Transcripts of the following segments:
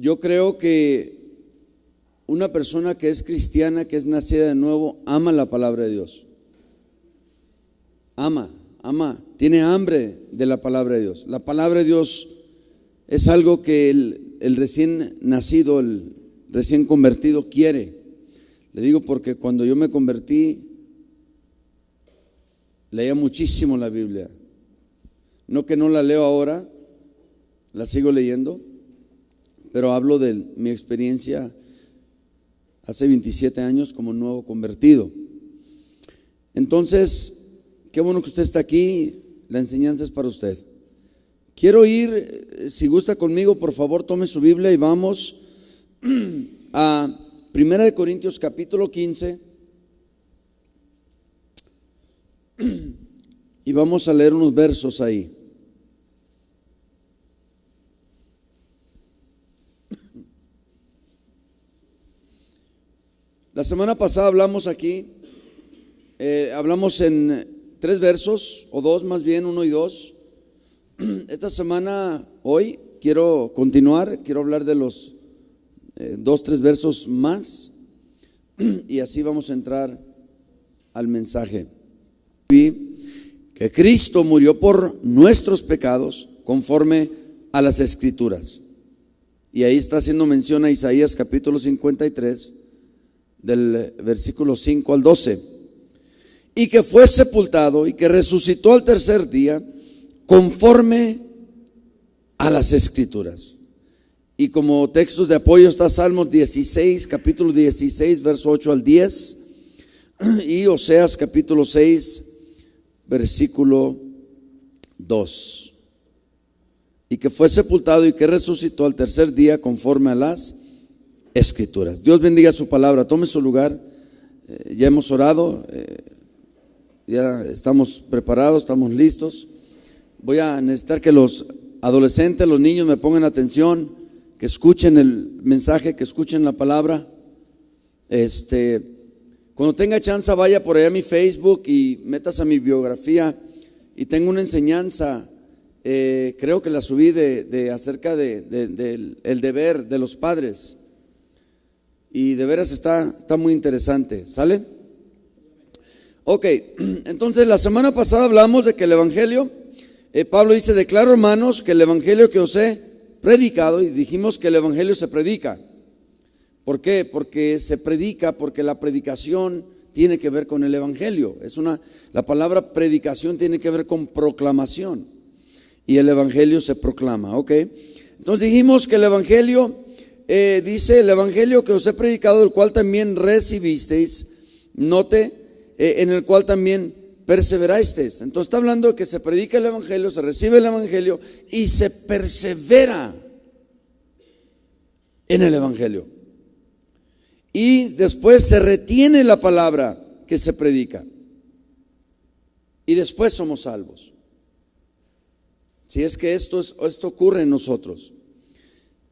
Yo creo que una persona que es cristiana, que es nacida de nuevo, ama la palabra de Dios. Ama, tiene hambre de la palabra de Dios. La palabra de Dios es algo que el recién nacido, el recién convertido quiere. Le digo porque cuando yo me convertí, leía muchísimo la Biblia. No que no la leo ahora, la sigo leyendo, pero hablo de mi experiencia hace 27 años como nuevo convertido. Entonces, qué bueno que usted está aquí, la enseñanza es para usted. Quiero ir, si gusta conmigo, por favor, tome su Biblia y vamos a 1 Corintios capítulo 15 y vamos a leer unos versos ahí. La semana pasada hablamos aquí, hablamos en 3 versos, o 2 más bien, 1 y 2. Esta semana, hoy, quiero continuar, quiero hablar de los 2, 3 versos más, y así vamos a entrar al mensaje. Que Cristo murió por nuestros pecados conforme a las Escrituras. Y ahí está haciendo mención a Isaías capítulo 53, del versículo 5 al 12. Y que fue sepultado y que resucitó al tercer día conforme a las Escrituras. Y como textos de apoyo está Salmos 16, capítulo 16, verso 8 al 10, y Oseas capítulo 6, versículo 2. Y que fue sepultado y que resucitó al tercer día conforme a las Escrituras. Dios bendiga su palabra. Tome su lugar. Ya hemos orado, ya estamos preparados, estamos listos. Voy a necesitar que los adolescentes, los niños me pongan atención, que escuchen el mensaje, que escuchen la palabra. Cuando tenga chance, vaya por allá a mi Facebook y metas a mi biografía, y tengo una enseñanza, creo que la subí de acerca del deber de los padres, y de veras está muy interesante. ¿Sale? Ok, entonces la semana pasada hablamos de que el evangelio, Pablo dice: declaro, hermanos, que el evangelio que os he predicado, y dijimos que el evangelio se predica. ¿Por qué? Porque se predica, porque la predicación tiene que ver con el evangelio. La palabra predicación tiene que ver con proclamación, y el evangelio se proclama. Ok, entonces dijimos que el evangelio, dice: el evangelio que os he predicado, el cual también recibisteis, note, en el cual también perseverasteis. Entonces está hablando de que se predica el evangelio, se recibe el evangelio y se persevera en el evangelio. Y después se retiene la palabra que se predica, y después somos salvos. Si es que esto ocurre en nosotros.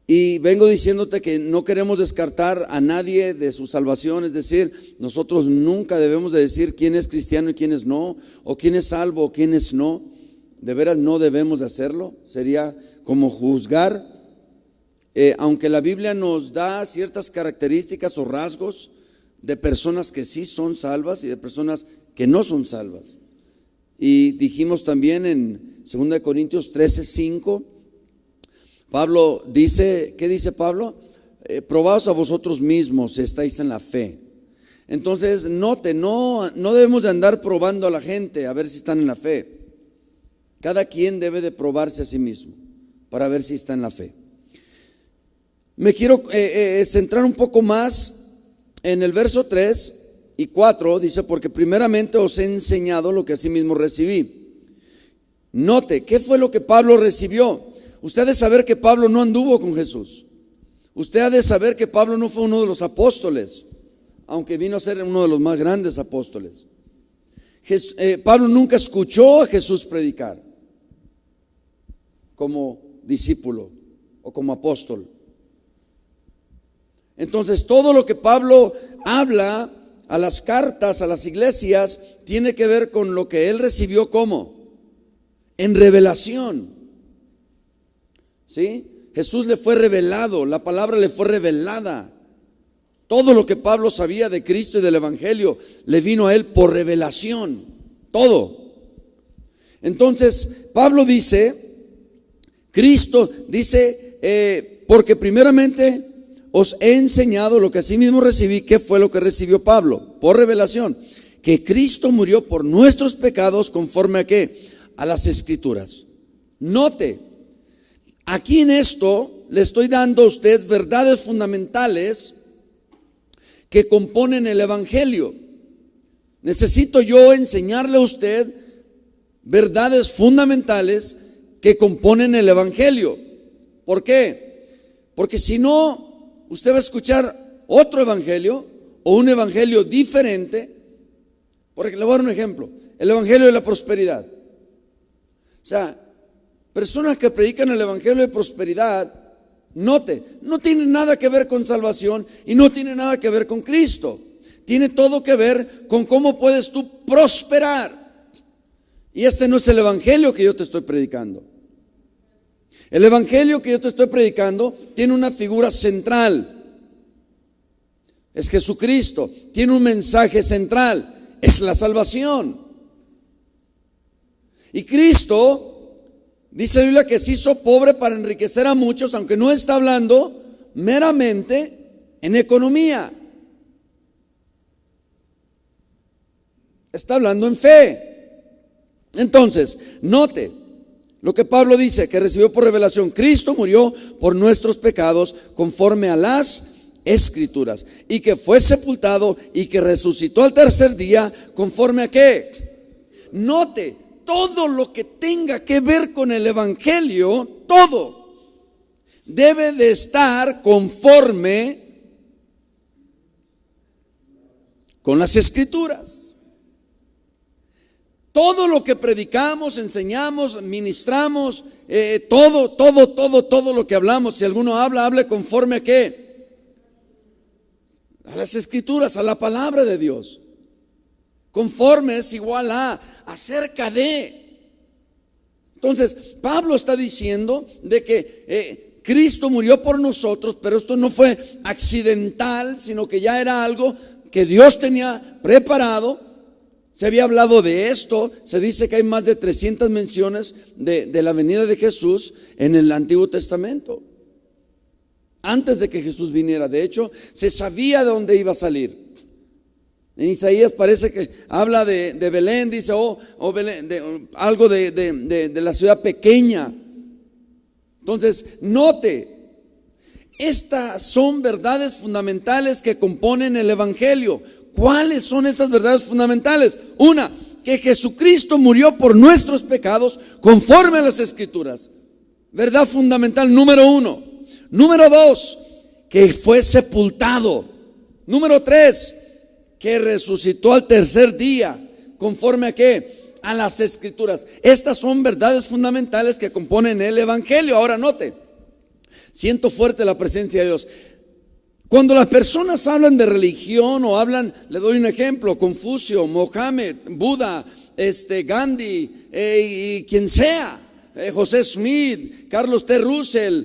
Y vengo diciéndote que no queremos descartar a nadie de su salvación, es decir, nosotros nunca debemos de decir quién es cristiano y quién es no, o quién es salvo o quién es no. De veras no debemos de hacerlo, sería como juzgar, aunque la Biblia nos da ciertas características o rasgos de personas que sí son salvas y de personas que no son salvas. Y dijimos también en 2 Corintios 13, 5, Pablo dice, ¿qué dice Pablo? Probaos a vosotros mismos si estáis en la fe. Entonces, note, no debemos de andar probando a la gente a ver si están en la fe. Cada quien debe de probarse a sí mismo para ver si está en la fe. Me quiero centrar un poco más en el verso 3 y 4, dice: porque primeramente os he enseñado lo que asimismo recibí. Note, ¿qué fue lo que Pablo recibió? Usted ha de saber que Pablo no anduvo con Jesús. Usted ha de saber que Pablo no fue uno de los apóstoles, aunque vino a ser uno de los más grandes apóstoles. Pablo nunca escuchó a Jesús predicar como discípulo o como apóstol. Entonces, todo lo que Pablo habla a las cartas, a las iglesias, tiene que ver con lo que él recibió como en revelación. ¿Sí? Jesús le fue revelado, la palabra le fue revelada. Todo lo que Pablo sabía de Cristo y del Evangelio le vino a él por revelación, todo. Entonces Pablo dice, Cristo dice, porque primeramente os he enseñado lo que asimismo recibí. ¿Qué fue lo que recibió Pablo? Por revelación, que Cristo murió por nuestros pecados conforme a ¿qué? A las Escrituras. Note, aquí en esto le estoy dando a usted verdades fundamentales que componen el Evangelio. Necesito yo enseñarle a usted verdades fundamentales que componen el Evangelio. ¿Por qué? Porque si no, usted va a escuchar otro evangelio o un evangelio diferente. Porque le voy a dar un ejemplo: el evangelio de la prosperidad. O sea, personas que predican el evangelio de prosperidad, note, no tiene nada que ver con salvación y no tiene nada que ver con Cristo. Tiene todo que ver con cómo puedes tú prosperar. Y este no es el evangelio que yo te estoy predicando. El evangelio que yo te estoy predicando tiene una figura central. Es Jesucristo. Tiene un mensaje central. Es la salvación. Y Cristo, dice la Biblia, que se hizo pobre para enriquecer a muchos, aunque no está hablando meramente en economía. Está hablando en fe. Entonces, note lo que Pablo dice, que recibió por revelación: Cristo murió por nuestros pecados conforme a las Escrituras, y que fue sepultado y que resucitó al tercer día conforme a ¿qué? Note, todo lo que tenga que ver con el evangelio, todo debe de estar conforme con las Escrituras. Todo lo que predicamos, enseñamos, ministramos, todo lo que hablamos, si alguno habla, hable conforme a ¿qué? A las Escrituras, a la palabra de Dios. Conforme es igual a, acerca de. Entonces, Pablo está diciendo de que Cristo murió por nosotros, pero esto no fue accidental, sino que ya era algo que Dios tenía preparado. Se había hablado de esto. Se dice que hay más de 300 menciones de la venida de Jesús en el Antiguo Testamento, antes de que Jesús viniera. De hecho, se sabía de dónde iba a salir. En Isaías parece que habla de Belén, dice, Belén, algo de la ciudad pequeña. Entonces, note, estas son verdades fundamentales que componen el evangelio. ¿Cuáles son esas verdades fundamentales? Una, que Jesucristo murió por nuestros pecados conforme a las Escrituras. Verdad fundamental número 1. Número 2, que fue sepultado. Número 3, que resucitó al tercer día. ¿Conforme a qué? A las Escrituras. Estas son verdades fundamentales que componen el evangelio. Ahora note, siento fuerte la presencia de Dios. Cuando las personas hablan de religión o hablan, le doy un ejemplo: Confucio, Mohammed, Buda, Gandhi, y quien sea, José Smith, Carlos T. Russell,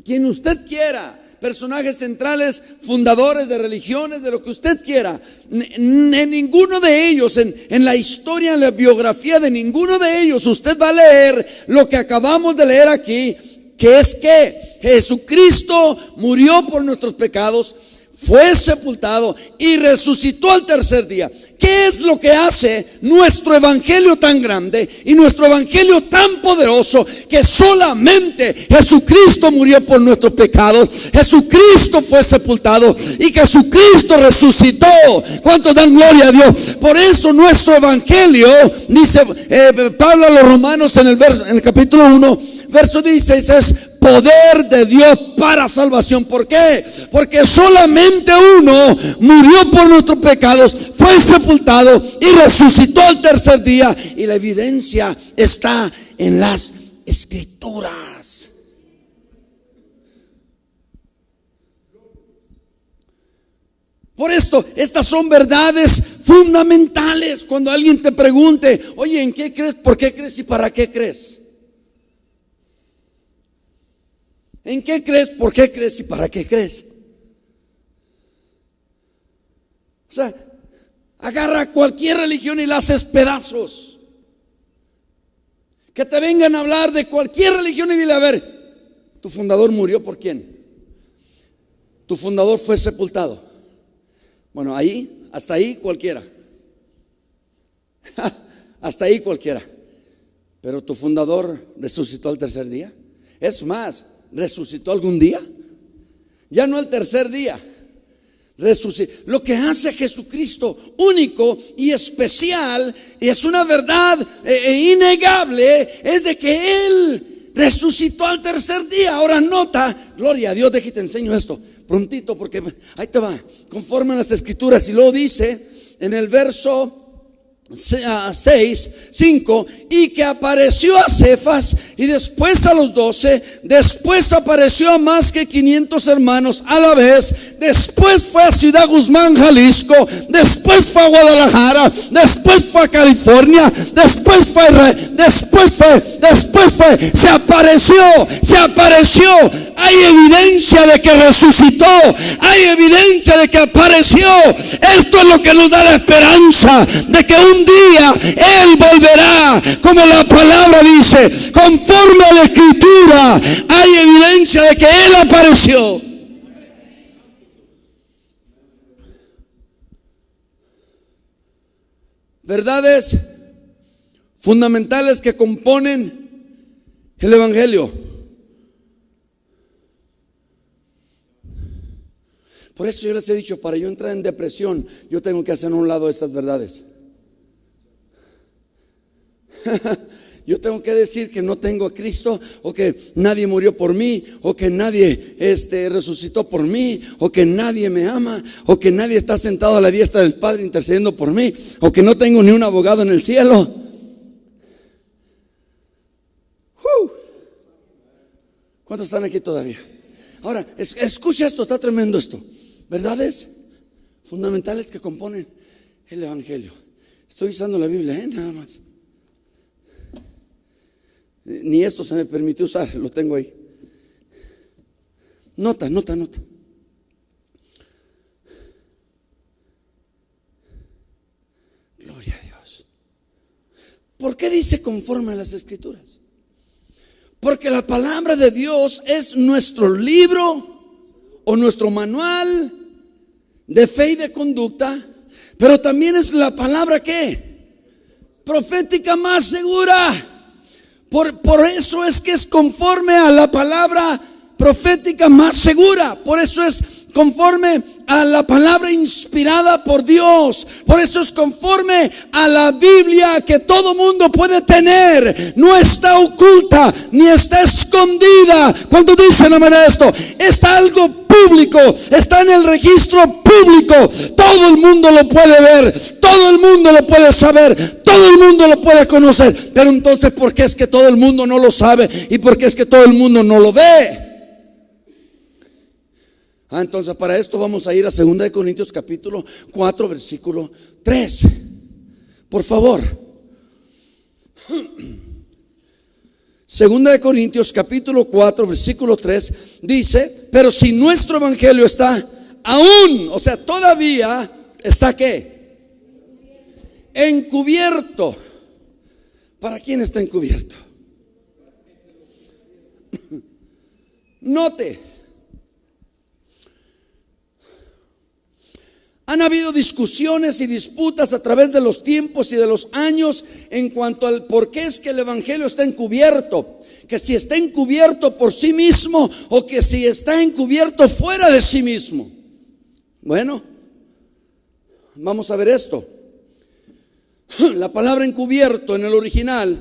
quien usted quiera, personajes centrales, fundadores de religiones, de lo que usted quiera. En ninguno de ellos, en la historia, en la biografía de ninguno de ellos, usted va a leer lo que acabamos de leer aquí, que es que Jesucristo murió por nuestros pecados, fue sepultado y resucitó al tercer día. ¿Qué es lo que hace nuestro evangelio tan grande y nuestro evangelio tan poderoso? Que solamente Jesucristo murió por nuestros pecados, Jesucristo fue sepultado y Jesucristo resucitó. ¿Cuántos dan gloria a Dios? Por eso nuestro evangelio, dice Pablo a los Romanos en el capítulo 1, verso 16, es poder de Dios para salvación. ¿Por qué? Porque solamente uno murió por nuestros pecados, fue sepultado y resucitó al tercer día, y la evidencia está en las Escrituras. Por esto, estas son verdades fundamentales. Cuando alguien te pregunte: oye, ¿en qué crees? ¿Por qué crees? ¿Y para qué crees? ¿En qué crees? ¿Por qué crees? ¿Y para qué crees? O sea, agarra cualquier religión y la haces pedazos. Que te vengan a hablar de cualquier religión y dile, a ver, ¿tu fundador murió por quién? ¿Tu fundador fue sepultado? Bueno, ahí, hasta ahí cualquiera. Hasta ahí cualquiera. Pero tu fundador resucitó al tercer día. Es más, ¿resucitó algún día? Ya no el tercer día. Resucitó. Lo que hace Jesucristo único y especial, y es una verdad innegable, es de que Él resucitó al tercer día. Ahora nota, gloria a Dios, déjate te enseño esto prontito, porque ahí te va, conforme a las escrituras. Y luego dice en el verso 6, 5, y que apareció a Cefas y después a los 12, después apareció a más que 500 hermanos a la vez, después fue a Ciudad Guzmán, Jalisco, después fue a Guadalajara, después fue a California, después fue, se apareció, hay evidencia de que resucitó, hay evidencia de que apareció. Esto es lo que nos da la esperanza de que un día Él volverá, como la palabra dice, conforme a la escritura. Hay evidencia de que Él apareció. Verdades fundamentales que componen el Evangelio. Por eso yo les he dicho, para yo entrar en depresión, yo tengo que hacer a un lado estas verdades. Yo tengo que decir que no tengo a Cristo, o que nadie murió por mí, o que nadie resucitó por mí, o que nadie me ama, o que nadie está sentado a la diestra del Padre intercediendo por mí, o que no tengo ni un abogado en el cielo. ¿Cuántos están aquí todavía? Ahora, escucha esto, está tremendo esto. Verdades fundamentales que componen el Evangelio. Estoy usando la Biblia, nada más. Ni esto se me permitió usar, lo tengo ahí. Nota. Gloria a Dios. ¿Por qué dice conforme a las escrituras? Porque la palabra de Dios es nuestro libro o nuestro manual de fe y de conducta, pero también es la palabra ¿qué? Profética más segura. Por eso es que es conforme a la palabra profética más segura. Por eso es conforme a la palabra inspirada por Dios. Por eso es conforme a la Biblia que todo mundo puede tener. No está oculta ni está escondida. ¿Cuántos dicen amén a esto? Está algo público, está en el registro público. Todo el mundo lo puede ver, todo el mundo lo puede saber, todo el mundo lo puede conocer. Pero entonces, ¿por qué es que todo el mundo no lo sabe? ¿Y por qué es que todo el mundo no lo ve? Entonces para esto vamos a ir a 2 Corintios capítulo 4 versículo 3. Por favor. 2 Corintios capítulo 4 versículo 3 dice: pero si nuestro evangelio está aún, o sea, todavía está ¿qué? Encubierto. ¿Para quién está encubierto? Note. Han habido discusiones y disputas a través de los tiempos y de los años en cuanto al por qué es que el evangelio está encubierto. Que si está encubierto por sí mismo o que si está encubierto fuera de sí mismo. Bueno, vamos a ver esto. La palabra encubierto en el original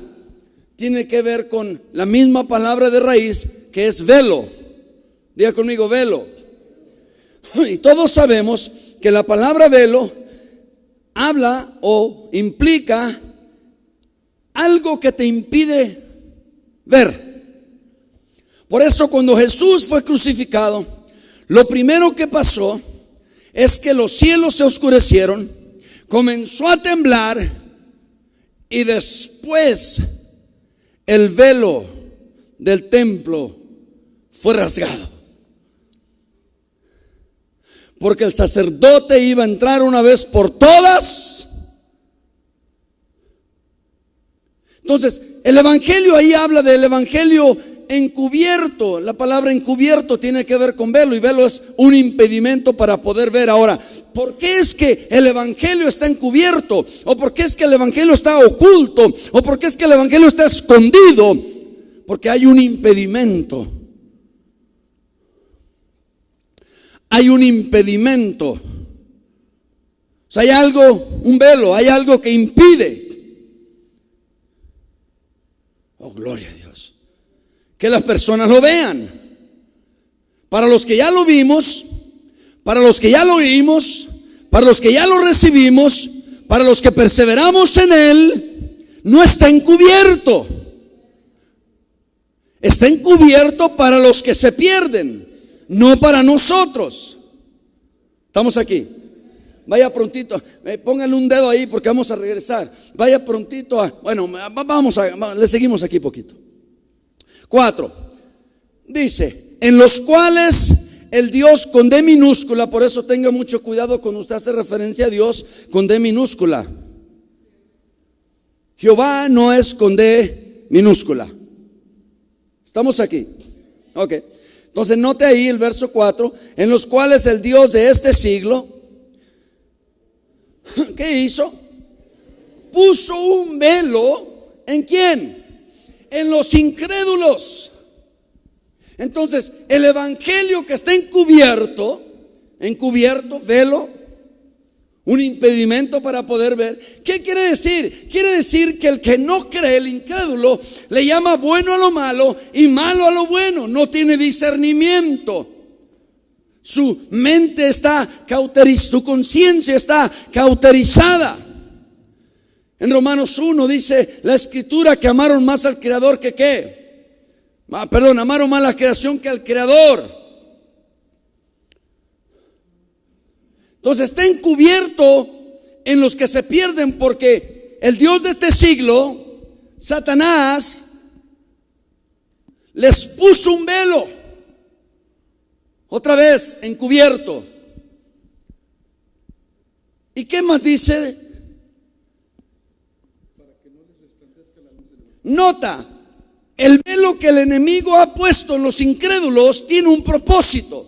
tiene que ver con la misma palabra de raíz que es velo. Diga conmigo, velo. Y todos sabemos que la palabra velo habla o implica algo que te impide ver. Por eso cuando Jesús fue crucificado, lo primero que pasó es que los cielos se oscurecieron, comenzó a temblar y después el velo del templo fue rasgado. Porque el sacerdote iba a entrar una vez por todas. Entonces, el evangelio ahí habla del evangelio encubierto. La palabra encubierto tiene que ver con velo, y velo es un impedimento para poder ver. Ahora, ¿por qué es que el evangelio está encubierto? ¿O por qué es que el evangelio está oculto? ¿O por qué es que el evangelio está escondido? Porque hay un impedimento. Hay un impedimento. O sea, hay algo, un velo, hay algo que impide. Oh, gloria a Dios. Que las personas lo vean. Para los que ya lo vimos, para los que ya lo oímos, para los que ya lo recibimos, para los que perseveramos en él, no está encubierto. Está encubierto para los que se pierden, no para nosotros. ¿Estamos aquí? Vaya prontito, pónganle un dedo ahí porque vamos a regresar. Vaya prontito le seguimos aquí poquito. 4. Dice, en los cuales el Dios con D minúscula, por eso tenga mucho cuidado cuando usted hace referencia a Dios con D minúscula. Jehová no es con D minúscula. ¿Estamos aquí? Ok. Entonces note ahí el verso 4, en los cuales el Dios de este siglo, ¿qué hizo? Puso un velo, ¿en quién? En los incrédulos. Entonces, el evangelio que está encubierto, velo, un impedimento para poder ver. ¿Qué quiere decir? Quiere decir que el que no cree, el incrédulo, le llama bueno a lo malo y malo a lo bueno. No tiene discernimiento. Su mente está cauterizada, su conciencia está cauterizada. En Romanos 1 dice la escritura que amaron más al creador que ¿qué? Amaron más la creación que al creador. Entonces está encubierto en los que se pierden, porque el Dios de este siglo, Satanás, les puso un velo. Otra vez, encubierto. ¿Y qué más dice? Nota, el velo que el enemigo ha puesto en los incrédulos tiene un propósito.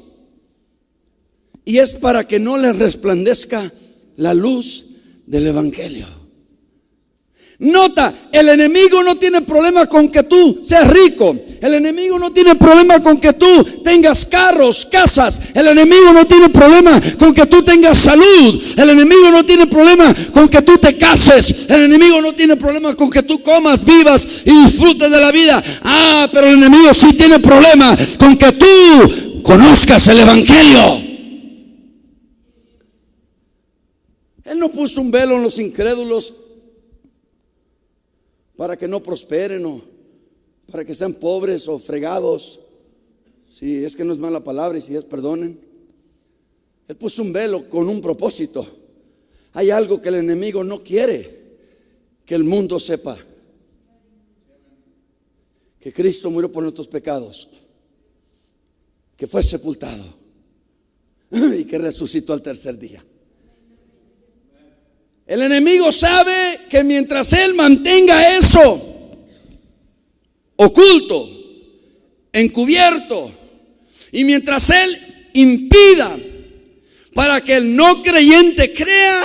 Y es para que no les resplandezca la luz del evangelio. Nota, el enemigo no tiene problema con que tú seas rico. El enemigo no tiene problema con que tú tengas carros, casas. El enemigo no tiene problema con que tú tengas salud. El enemigo no tiene problema con que tú te cases. El enemigo no tiene problema con que tú comas, vivas y disfrutes de la vida. Pero el enemigo sí tiene problema con que tú conozcas el evangelio. Él no puso un velo en los incrédulos para que no prosperen o para que sean pobres o fregados. Si es que no es mala palabra y si es, perdonen. Él puso un velo con un propósito. Hay algo que el enemigo no quiere que el mundo sepa: que Cristo murió por nuestros pecados, que fue sepultado y que resucitó al tercer día. El enemigo sabe que mientras él mantenga eso oculto, encubierto, y mientras él impida para que el no creyente crea,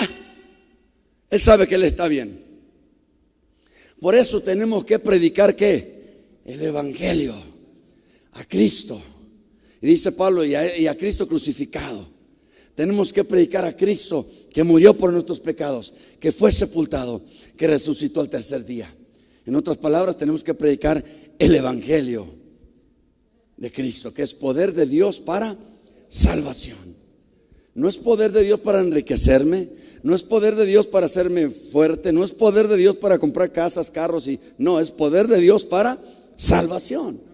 él sabe que él está bien. Por eso tenemos que predicar ¿qué? El evangelio, a Cristo. Y dice Pablo, y a Cristo crucificado. Tenemos que predicar a Cristo que murió por nuestros pecados, que fue sepultado, que resucitó al tercer día. En otras palabras, tenemos que predicar el evangelio de Cristo, que es poder de Dios para salvación. No es poder de Dios para enriquecerme, no es poder de Dios para hacerme fuerte, no es poder de Dios para comprar casas, carros, no, es poder de Dios para salvación.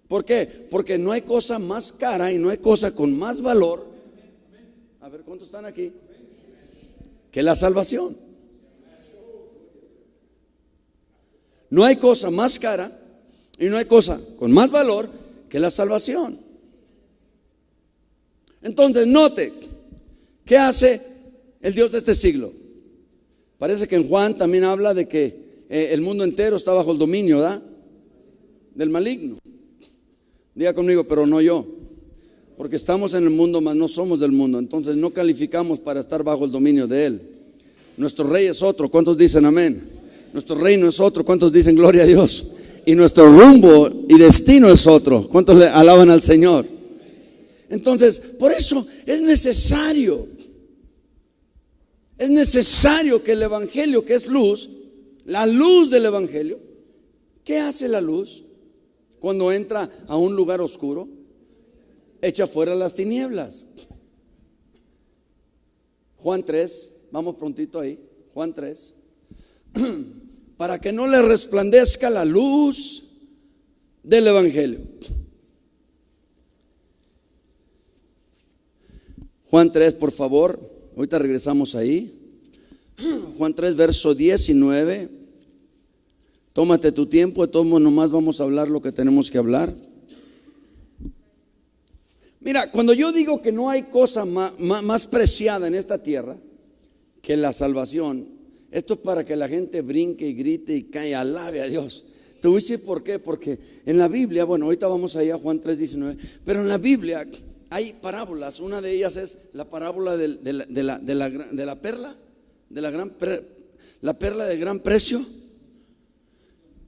¿Por qué? Porque no hay cosa más cara y no hay cosa con más valor. A ver, ¿cuántos están aquí? Que la salvación. No hay cosa más cara Y no hay cosa con más valor que la salvación. Entonces, note, ¿qué hace el Dios de este siglo? Parece que en Juan también habla de que el mundo entero está bajo el dominio, ¿verdad? Del maligno. Diga conmigo, pero no yo. Porque estamos en el mundo, mas no somos del mundo. Entonces no calificamos para estar bajo el dominio de él. Nuestro rey es otro. ¿Cuántos dicen amén? Nuestro reino es otro. ¿Cuántos dicen gloria a Dios? Y nuestro rumbo y destino es otro. ¿Cuántos le alaban al Señor? Entonces, por eso es necesario que el evangelio, que es luz, la luz del evangelio, ¿qué hace la luz cuando entra a un lugar oscuro? Echa fuera las tinieblas. Juan 3, vamos prontito ahí, Juan 3. Para que no le resplandezca la luz del evangelio. Juan 3, por favor, ahorita regresamos ahí. Juan 3, verso 19. Tómate tu tiempo, de todos modos nomás vamos a hablar lo que tenemos que hablar. Mira, cuando yo digo que no hay cosa más preciada en esta tierra que la salvación, esto es para que la gente brinque y grite y caiga, alabe a Dios. Te voy a decir por qué, porque en la Biblia, bueno, ahorita vamos allá a Juan 3:19, pero en la Biblia hay parábolas. Una de ellas es la parábola de la perla, la perla del gran precio.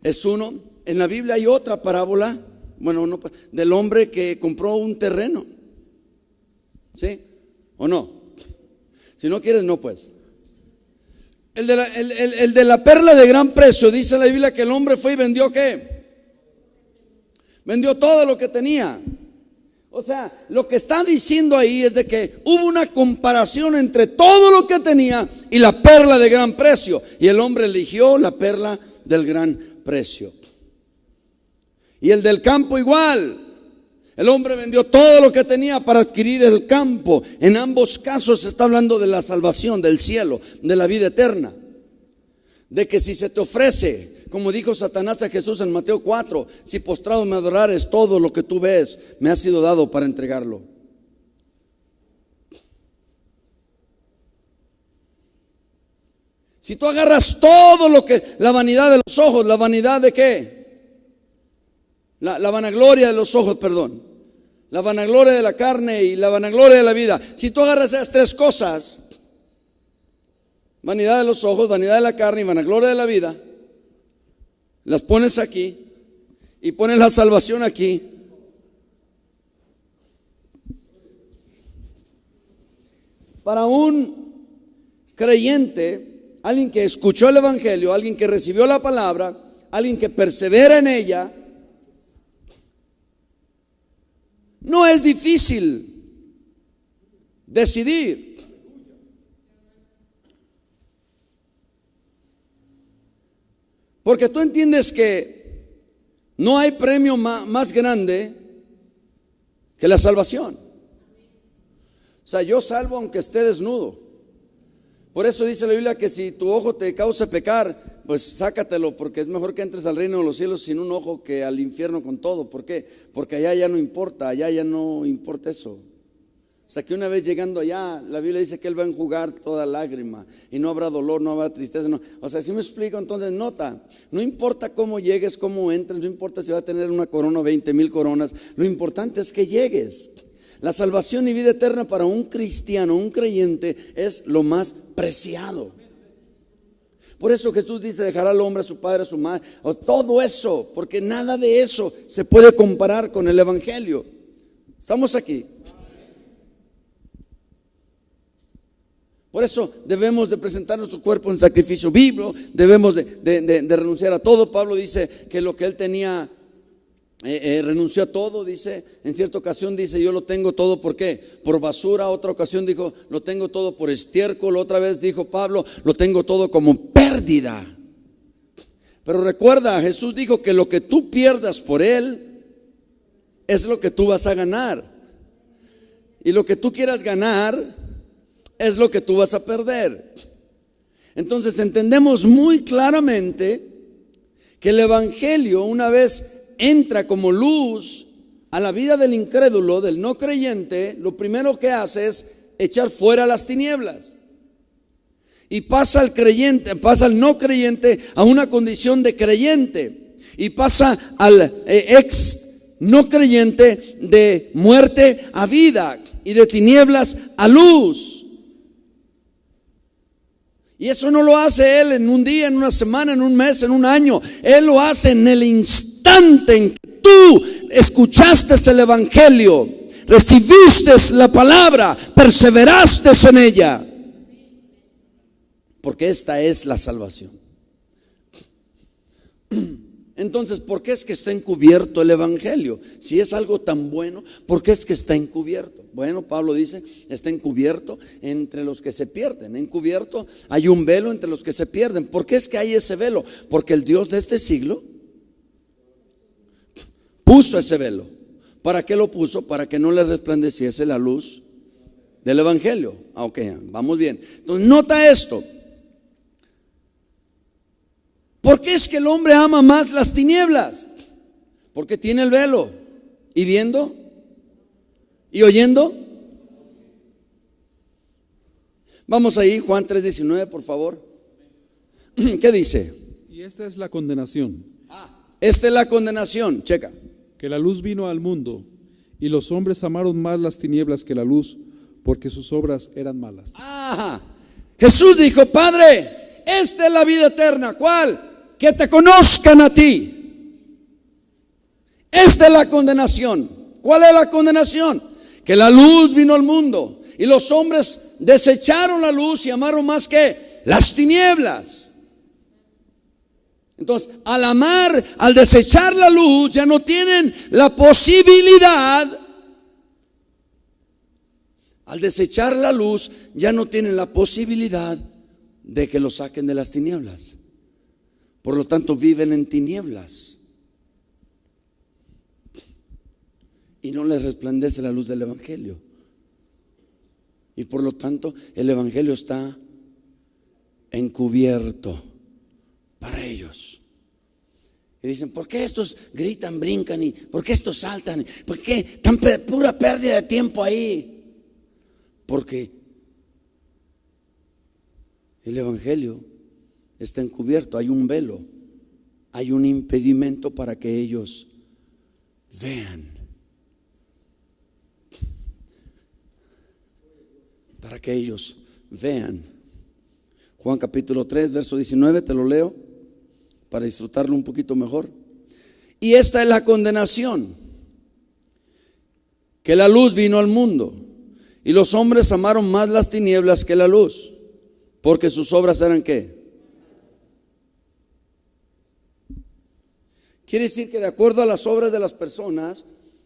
Es uno. En la Biblia hay otra parábola, bueno, del hombre que compró un terreno. ¿Sí? ¿O no? Si no quieres, no pues. El de la perla de gran precio, dice la Biblia que el hombre fue y vendió ¿qué? Vendió todo lo que tenía. O sea, lo que está diciendo ahí es de que hubo una comparación entre todo lo que tenía y la perla de gran precio. Y el hombre eligió la perla del gran precio. Y el del campo igual. El hombre vendió todo lo que tenía para adquirir el campo. En ambos casos se está hablando de la salvación, del cielo, de la vida eterna. De que si se te ofrece, como dijo Satanás a Jesús en Mateo 4, si postrado me adorares, todo lo que tú ves me ha sido dado para entregarlo. Si tú agarras todo lo que, la vanidad de los ojos, la vanidad de qué? La vanagloria de los ojos, perdón. La vanagloria de la carne y la vanagloria de la vida. Si tú agarras esas tres cosas, vanidad de los ojos, vanidad de la carne y vanagloria de la vida, las pones aquí y pones la salvación aquí, para un creyente, alguien que escuchó el evangelio, alguien que recibió la palabra, alguien que persevera en ella, no es difícil decidir. Porque tú entiendes que no hay premio más grande que la salvación. O sea, yo salvo aunque esté desnudo. Por eso dice la Biblia que si tu ojo te causa pecar, pues sácatelo, porque es mejor que entres al reino de los cielos sin un ojo que al infierno con todo. ¿Por qué? Porque allá ya no importa, allá ya no importa eso. O sea, que una vez llegando allá, la Biblia dice que Él va a enjugar toda lágrima y no habrá dolor, no habrá tristeza. No. O sea, si me explico, entonces nota, no importa cómo llegues, cómo entres, no importa si va a tener una corona o 20,000 coronas, lo importante es que llegues. La salvación y vida eterna para un cristiano, un creyente, es lo más preciado. Por eso Jesús dice: dejará al hombre a su padre, a su madre, o todo eso, porque nada de eso se puede comparar con el evangelio. Estamos aquí. Por eso debemos de presentar nuestro cuerpo en sacrificio vivo, debemos de renunciar a todo. Pablo dice que lo que él tenía, renunció a todo, dice, en cierta ocasión dice: yo lo tengo todo, ¿por qué? Por basura. Otra ocasión dijo: lo tengo todo por estiércol. Otra vez dijo Pablo: lo tengo todo como pérdida. Pero recuerda, Jesús dijo que lo que tú pierdas por Él es lo que tú vas a ganar. Y lo que tú quieras ganar es lo que tú vas a perder. Entonces entendemos muy claramente que el evangelio, una vez entra como luz a la vida del incrédulo, del no creyente, lo primero que hace es echar fuera las tinieblas. Y pasa al creyente, pasa al no creyente a una condición de creyente. Y pasa al ex no creyente de muerte a vida y de tinieblas a luz. Y eso no lo hace Él en un día, en una semana, en un mes, en un año. Él lo hace en el instante en que tú escuchaste el evangelio, recibiste la palabra, perseveraste en ella. Porque esta es la salvación. Entonces, ¿por qué es que está encubierto el evangelio? Si es algo tan bueno, ¿por qué es que está encubierto? Bueno, Pablo dice, está encubierto entre los que se pierden. Encubierto, hay un velo entre los que se pierden. ¿Por qué es que hay ese velo? Porque el Dios de este siglo puso ese velo. ¿Para qué lo puso? Para que no le resplandeciese la luz del evangelio. Ok, vamos bien. Entonces, nota esto. ¿Por qué es que el hombre ama más las tinieblas? Porque tiene el velo. ¿Y viendo? ¿Y oyendo? Vamos ahí, Juan 3:19, por favor. ¿Qué dice? Y esta es la condenación. Esta es la condenación, checa. Que la luz vino al mundo, y los hombres amaron más las tinieblas que la luz, porque sus obras eran malas. Ajá. Jesús dijo, Padre, esta es la vida eterna. ¿Cuál? Que te conozcan a ti. Esta es la condenación. ¿Cuál es la condenación? Que la luz vino al mundo y los hombres desecharon la luz y amaron más que las tinieblas. Entonces, al amar, al desechar la luz, ya no tienen la posibilidad. Al desechar la luz, ya no tienen la posibilidad de que lo saquen de las tinieblas. Por lo tanto, viven en tinieblas y no les resplandece la luz del evangelio. Y por lo tanto, el evangelio está encubierto para ellos. Y dicen, ¿por qué estos gritan, brincan? ¿Y por qué estos saltan? ¿Por qué tan pura pérdida de tiempo ahí? Porque el evangelio está encubierto, hay un velo, hay un impedimento para que ellos vean, para que ellos vean. Juan capítulo 3, verso 19, te lo leo para disfrutarlo un poquito mejor. Y esta es la condenación, que la luz vino al mundo y los hombres amaron más las tinieblas que la luz, porque sus obras eran ¿qué? Quiere decir que de acuerdo a las obras de las personas,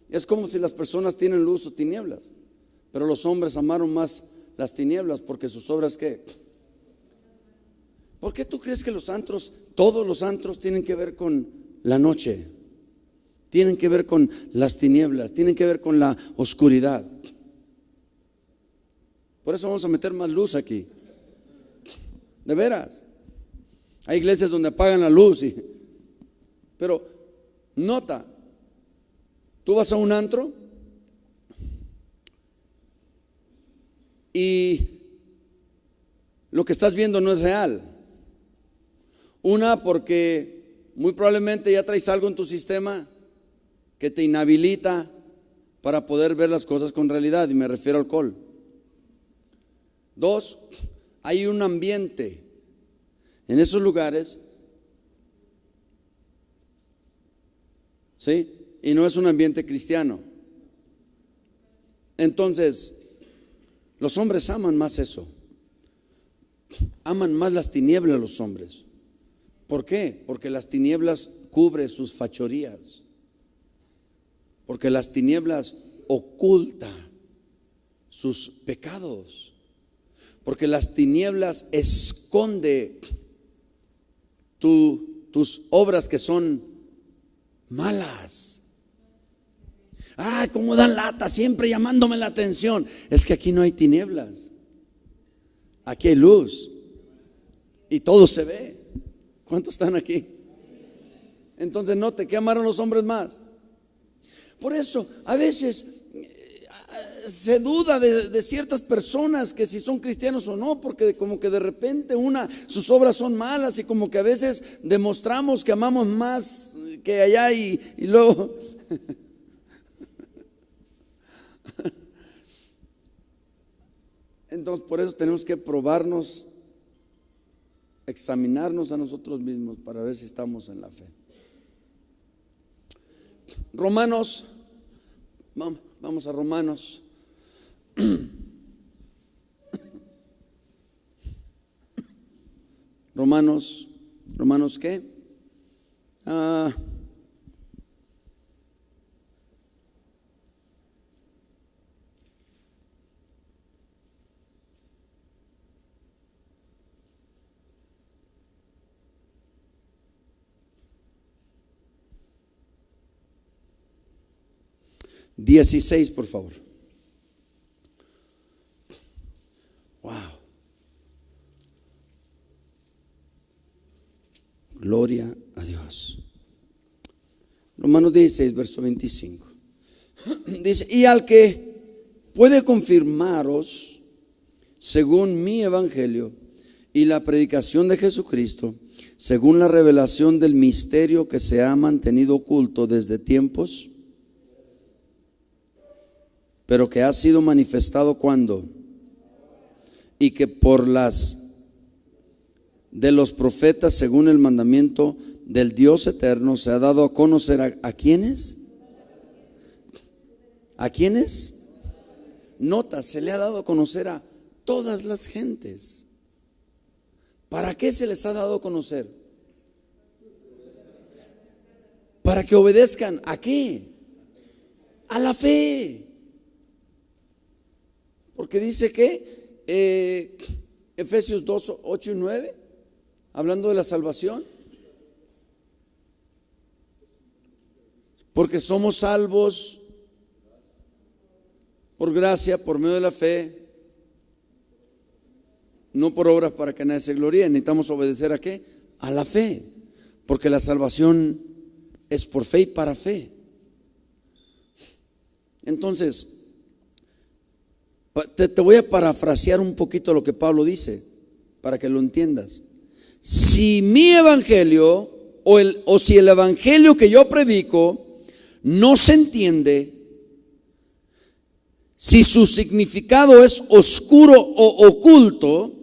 es como si las personas tienen luz o tinieblas. Pero los hombres amaron más las tinieblas porque sus obras ¿qué? ¿Por qué tú crees que los antros, todos los antros tienen que ver con la noche? Tienen que ver con las tinieblas, tienen que ver con la oscuridad. Por eso vamos a meter más luz aquí. De veras. Hay iglesias donde apagan la luz pero nota, tú vas a un antro y lo que estás viendo no es real. Una, porque muy probablemente ya traes algo en tu sistema que te inhabilita para poder ver las cosas con realidad, y me refiero al alcohol. Dos, hay un ambiente en esos lugares, ¿sí? Y no es un ambiente cristiano. Entonces, los hombres aman más eso. Aman más las tinieblas los hombres. ¿Por qué? Porque las tinieblas cubren sus fechorías. Porque las tinieblas ocultan sus pecados. Porque las tinieblas esconde tus obras que son malas. Ay, cómo dan lata, siempre llamándome la atención. Es que aquí no hay tinieblas, aquí hay luz y todo se ve. ¿Cuántos están aquí? Entonces note que amaron los hombres más. Por eso a veces se duda de ciertas personas que si son cristianos o no, porque como que de repente sus obras son malas y como que a veces demostramos que amamos más que allá y luego entonces por eso tenemos que probarnos, examinarnos a nosotros mismos para ver si estamos en la fe. Romanos, vamos a Romanos. Romanos ¿qué? Ah, ...16, por favor. Wow. Gloria a Dios. Romanos 16, verso 25. Dice: y al que puede confirmaros según mi evangelio y la predicación de Jesucristo, según la revelación del misterio que se ha mantenido oculto desde tiempos, pero que ha sido manifestado cuando, y que por las de los profetas según el mandamiento del Dios eterno se ha dado a conocer a quiénes. ¿A quiénes? Nota, se le ha dado a conocer a todas las gentes. ¿Para qué se les ha dado a conocer? Para que obedezcan. ¿A qué? A la fe. Porque dice que Efesios 2, 8 y 9, hablando de la salvación, porque somos salvos por gracia, por medio de la fe, no por obras para que nadie se gloríe. Necesitamos obedecer ¿a qué? A la fe, porque la salvación es por fe y para fe. Entonces, te voy a parafrasear un poquito lo que Pablo dice para que lo entiendas. Si mi evangelio o si el evangelio que yo predico no se entiende, si su significado es oscuro o oculto,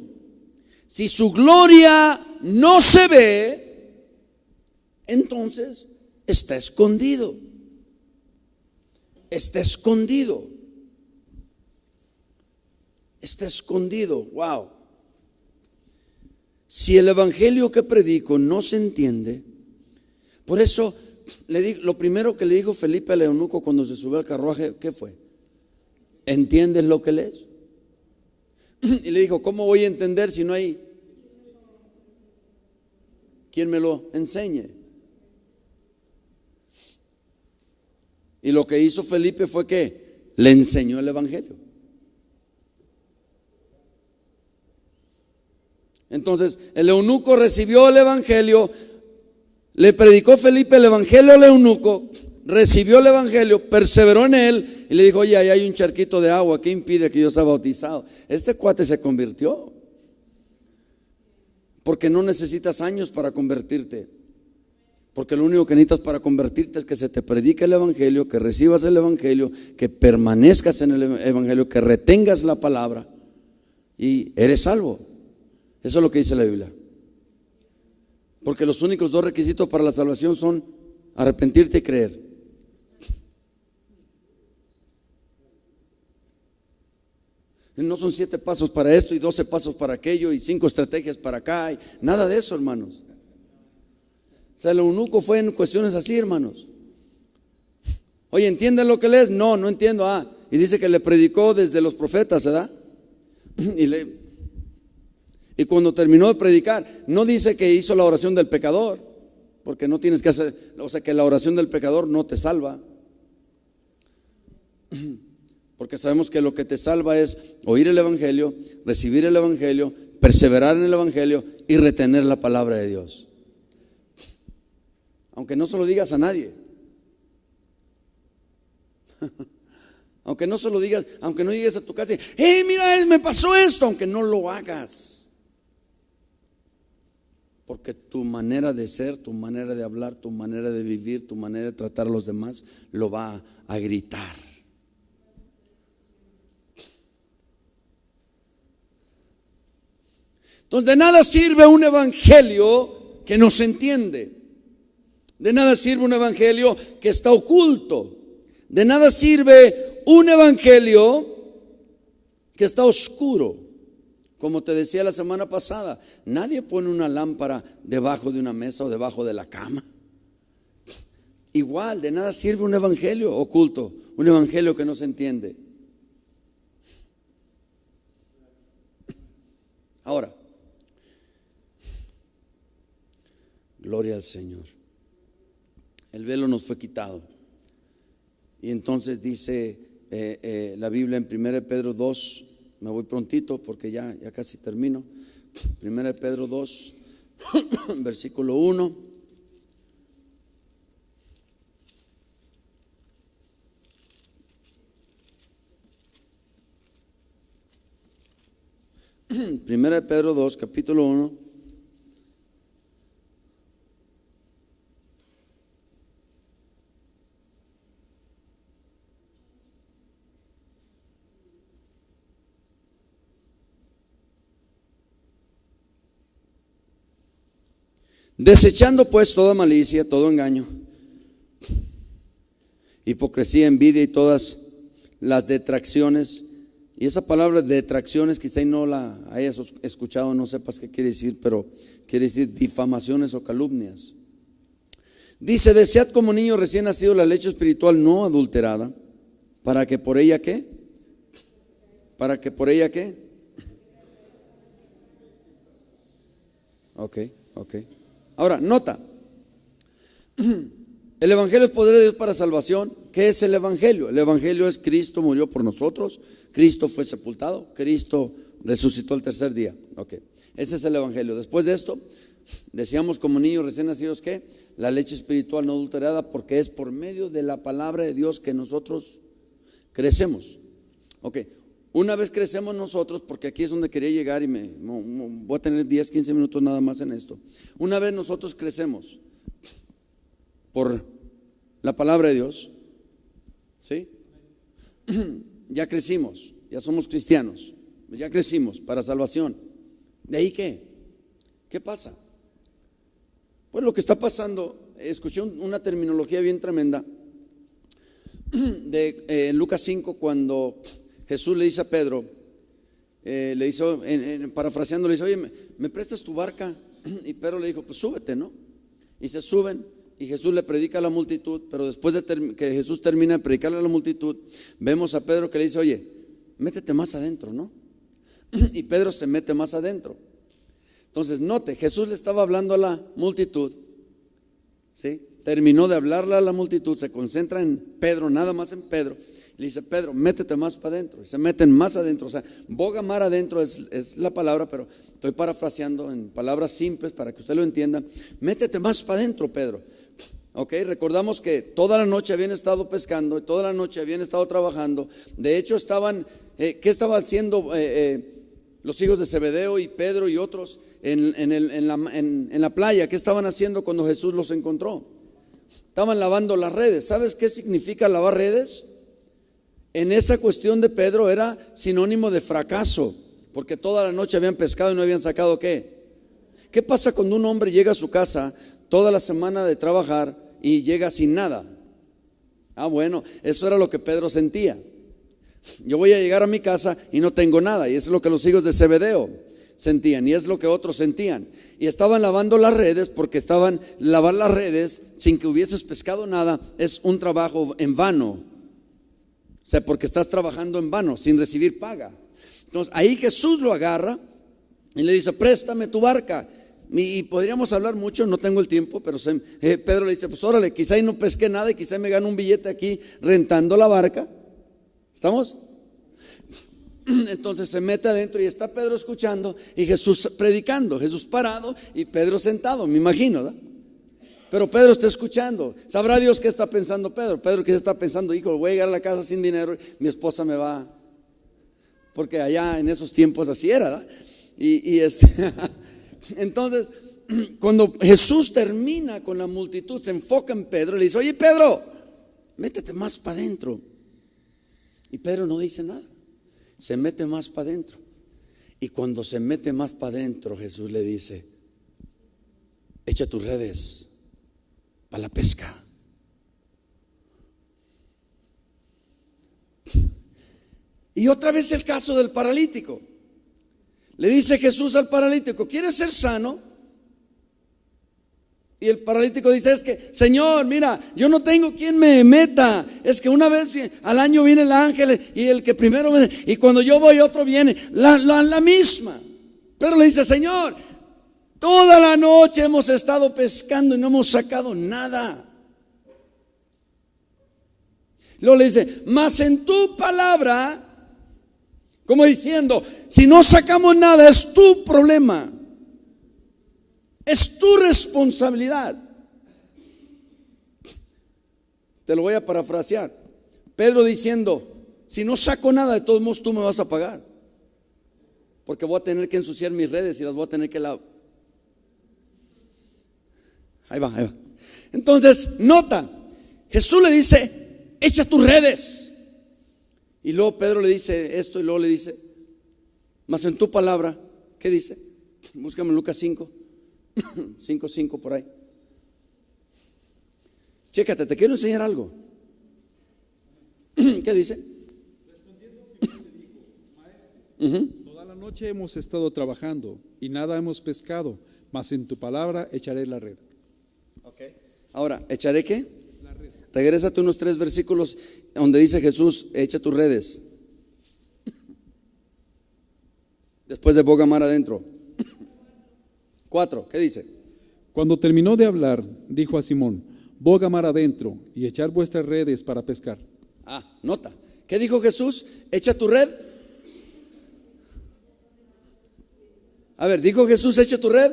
si su gloria no se ve, entonces está escondido. Está escondido. Está escondido. Wow. Si el evangelio que predico no se entiende, por eso lo primero que le dijo Felipe al eunuco cuando se subió al carruaje, ¿qué fue? ¿Entiendes lo que lees? Y le dijo: ¿cómo voy a entender si no hay quien me lo enseñe? Y lo que hizo Felipe fue que le enseñó el evangelio. Entonces el eunuco recibió el evangelio, le predicó Felipe el evangelio al eunuco, recibió el evangelio, perseveró en él y le dijo: oye, ahí hay un charquito de agua, ¿qué impide que yo sea bautizado? Este cuate se convirtió, porque no necesitas años para convertirte, porque lo único que necesitas para convertirte es que se te predique el evangelio, que recibas el evangelio, que permanezcas en el evangelio, que retengas la palabra y eres salvo. Eso es lo que dice la Biblia. Porque los únicos dos requisitos para la salvación son arrepentirte y creer. No son 7 pasos para esto y 12 pasos para aquello y 5 estrategias para acá y nada de eso, hermanos. O sea, el eunuco fue en cuestiones así, hermanos. Oye, ¿entiendes lo que lees? No, no entiendo. Y dice que le predicó desde los profetas, ¿verdad? Y cuando terminó de predicar, no dice que hizo la oración del pecador, porque no tienes que hacer, o sea, que la oración del pecador no te salva. Porque sabemos que lo que te salva es oír el evangelio, recibir el evangelio, perseverar en el evangelio y retener la palabra de Dios. aunque no se lo digas a nadie. Aunque no se lo digas, aunque no llegues a tu casa y, hey, mira, me pasó esto, aunque no lo hagas. Porque tu manera de ser, tu manera de hablar, tu manera de vivir, tu manera de tratar a los demás, lo va a gritar. Entonces, de nada sirve un evangelio que no se entiende. De nada sirve un evangelio que está oculto. De nada sirve un evangelio que está oscuro. Como te decía la semana pasada, nadie pone una lámpara debajo de una mesa o debajo de la cama. Igual, de nada sirve un evangelio oculto, un evangelio que no se entiende. Ahora, gloria al Señor. El velo nos fue quitado. Y entonces dice la Biblia en 1 Pedro 2, me voy prontito porque ya casi termino. 1 Pedro 2, versículo 1. Primera de Pedro 2, capítulo 1. Desechando pues toda malicia, todo engaño, hipocresía, envidia y todas las detracciones. Y esa palabra detracciones quizá no la hayas escuchado, no sepas qué quiere decir, pero quiere decir difamaciones o calumnias. Dice, desead como niños recién nacidos la leche espiritual no adulterada, para que por ella ¿qué? Para que por ella ¿qué? Ok. Ahora, nota, el evangelio es poder de Dios para salvación. ¿Qué es el evangelio? El evangelio es Cristo murió por nosotros, Cristo fue sepultado, Cristo resucitó el tercer día. Ok, ese es el evangelio. Después de esto, decíamos como niños recién nacidos que la leche espiritual no adulterada, porque es por medio de la palabra de Dios que nosotros crecemos. Ok, una vez crecemos nosotros, porque aquí es donde quería llegar y voy a tener 10, 15 minutos nada más en esto. Una vez nosotros crecemos por la palabra de Dios, ¿sí? Ya crecimos, ya somos cristianos, ya crecimos para salvación. ¿De ahí qué? ¿Qué pasa? Pues lo que está pasando, escuché una terminología bien tremenda en Lucas 5, cuando Jesús le dice a Pedro, le dice, parafraseando, le dice, oye, ¿me prestas tu barca? Y Pedro le dijo, pues súbete, ¿no? Y se suben y Jesús le predica a la multitud. Pero después de que Jesús termina de predicarle a la multitud, vemos a Pedro que le dice, oye, métete más adentro, ¿no? Y Pedro se mete más adentro. Entonces note, Jesús le estaba hablando a la multitud, ¿sí? Terminó de hablarle a la multitud, se concentra en Pedro, nada más en Pedro. Le dice, Pedro, métete más para adentro. Y se meten más adentro, o sea, boga mar adentro es la palabra, pero estoy parafraseando en palabras simples para que usted lo entienda. Métete más para adentro, Pedro. Ok, recordamos que toda la noche habían estado pescando, toda la noche habían estado trabajando. De hecho estaban, ¿qué estaban haciendo los hijos de Zebedeo y Pedro y otros en la playa? ¿Qué estaban haciendo cuando Jesús los encontró? Estaban lavando las redes. ¿Sabes qué significa lavar redes? En esa cuestión de Pedro era sinónimo de fracaso, porque toda la noche habían pescado y no habían sacado ¿qué? ¿Qué pasa cuando un hombre llega a su casa toda la semana de trabajar y llega sin nada? Bueno, eso era lo que Pedro sentía. Yo voy a llegar a mi casa y no tengo nada, y eso es lo que los hijos de Zebedeo sentían, y es lo que otros sentían. Y estaban lavando las redes, porque lavar las redes sin que hubieses pescado nada es un trabajo en vano. O sea, porque estás trabajando en vano, sin recibir paga. Entonces ahí Jesús lo agarra y le dice, préstame tu barca. Y podríamos hablar mucho, no tengo el tiempo, pero Pedro le dice, pues órale, quizá ahí no pesqué nada y quizá me gano un billete aquí rentando la barca. ¿Estamos? Entonces se mete adentro y está Pedro escuchando y Jesús predicando, Jesús parado y Pedro sentado, me imagino, ¿verdad? pero Pedro está escuchando. Sabrá Dios qué está pensando Pedro. Pedro que está pensando, hijo, voy a llegar a la casa sin dinero, mi esposa me va, porque allá en esos tiempos así era, ¿verdad? Entonces, cuando Jesús termina con la multitud, se enfoca en Pedro y le dice, oye Pedro, métete más para adentro. Y Pedro no dice nada, se mete más para adentro. Y cuando se mete más para adentro, Jesús le dice, echa tus redes para la pesca. Y otra vez el caso del paralítico. Le dice Jesús al paralítico, ¿quieres ser sano? Y el paralítico dice, es que Señor, mira, yo no tengo quien me meta. Es que una vez al año viene el ángel y el que primero viene, y cuando yo voy otro viene, la misma. Pero le dice, Señor, toda la noche hemos estado pescando y no hemos sacado nada. Luego le dice, mas en tu palabra, como diciendo, si no sacamos nada es tu problema, es tu responsabilidad. Te lo voy a parafrasear. Pedro diciendo, si no saco nada, de todos modos tú me vas a pagar, porque voy a tener que ensuciar mis redes y las voy a tener que lavar. Ahí va. Entonces, nota, Jesús le dice, echa tus redes. Y luego Pedro le dice esto y luego le dice, mas en tu palabra, ¿qué dice? Búscame en Lucas 5:5 por ahí. Chécate, te quiero enseñar algo. ¿Qué dice? Respondiendo Simón le dijo, Maestro, toda la noche hemos estado trabajando y nada hemos pescado, mas en tu palabra echaré la red. Okay. Ahora, ¿echaré qué? La red. Regrésate unos 3 versículos donde dice Jesús, echa tus redes. Después de boga mar adentro. 4, ¿qué dice? Cuando terminó de hablar, dijo a Simón, boga mar adentro y echar vuestras redes para pescar. Nota, ¿qué dijo Jesús? Echa tu red. A ver, ¿dijo Jesús echa tu red?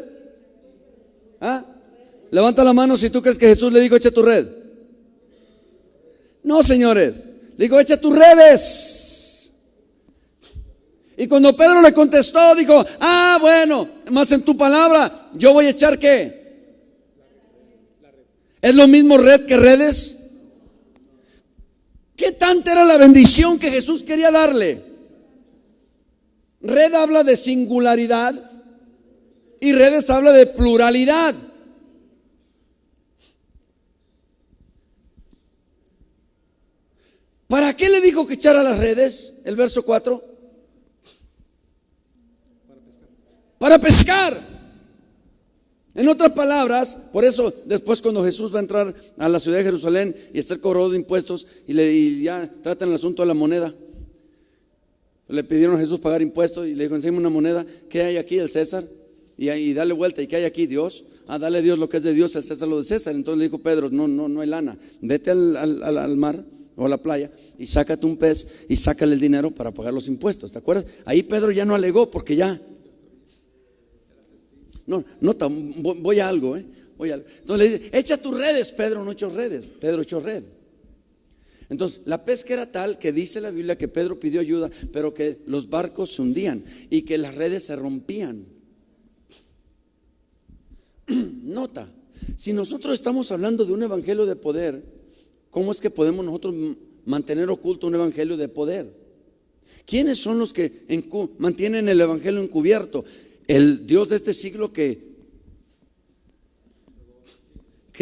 Levanta la mano si tú crees que Jesús le dijo echa tu red. No, señores, le dijo echa tus redes. Y cuando Pedro le contestó, dijo, bueno, más en tu palabra, yo voy a echar ¿qué? ¿Es lo mismo red que redes? ¿Qué tanta era la bendición que Jesús quería darle? Red habla de singularidad y redes habla de pluralidad. ¿Para qué le dijo que echara las redes? El verso 4. Para pescar. En otras palabras, por eso después cuando Jesús va a entrar a la ciudad de Jerusalén y está el cobrador de impuestos y ya tratan el asunto de la moneda, le pidieron a Jesús pagar impuestos y le dijo, enséñame una moneda. ¿Qué hay aquí? El César. Y dale vuelta. ¿Y qué hay aquí? Dios. Dale a Dios lo que es de Dios, al César lo de César. Entonces le dijo Pedro, no hay lana. Vete al mar o a la playa y sácate un pez y sácale el dinero para pagar los impuestos. ¿Te acuerdas? Ahí Pedro ya no alegó porque ya. Nota, voy a algo, Entonces le dice, echa tus redes. Pedro no echó redes, Pedro echó red. Entonces la pesca era tal que dice la Biblia que Pedro pidió ayuda, pero que los barcos se hundían y que las redes se rompían. Nota, si nosotros estamos hablando de un evangelio de poder, ¿cómo es que podemos nosotros mantener oculto un evangelio de poder? ¿Quiénes son los que mantienen el evangelio encubierto? El Dios de este siglo que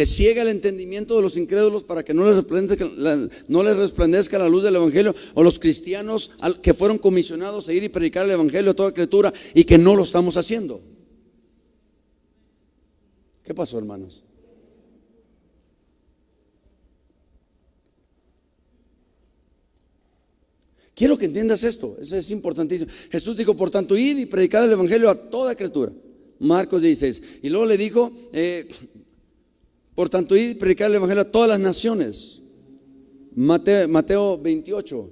ciega el entendimiento de los incrédulos para que no les resplandezca la luz del evangelio, o los cristianos que fueron comisionados a ir y predicar el evangelio a toda criatura y que no lo estamos haciendo. ¿Qué pasó, hermanos? Quiero que entiendas esto, eso es importantísimo. Jesús dijo, por tanto, id y predicad el evangelio a toda criatura. Marcos 16. Y luego le dijo, por tanto, id y predicad el evangelio a todas las naciones. Mateo 28.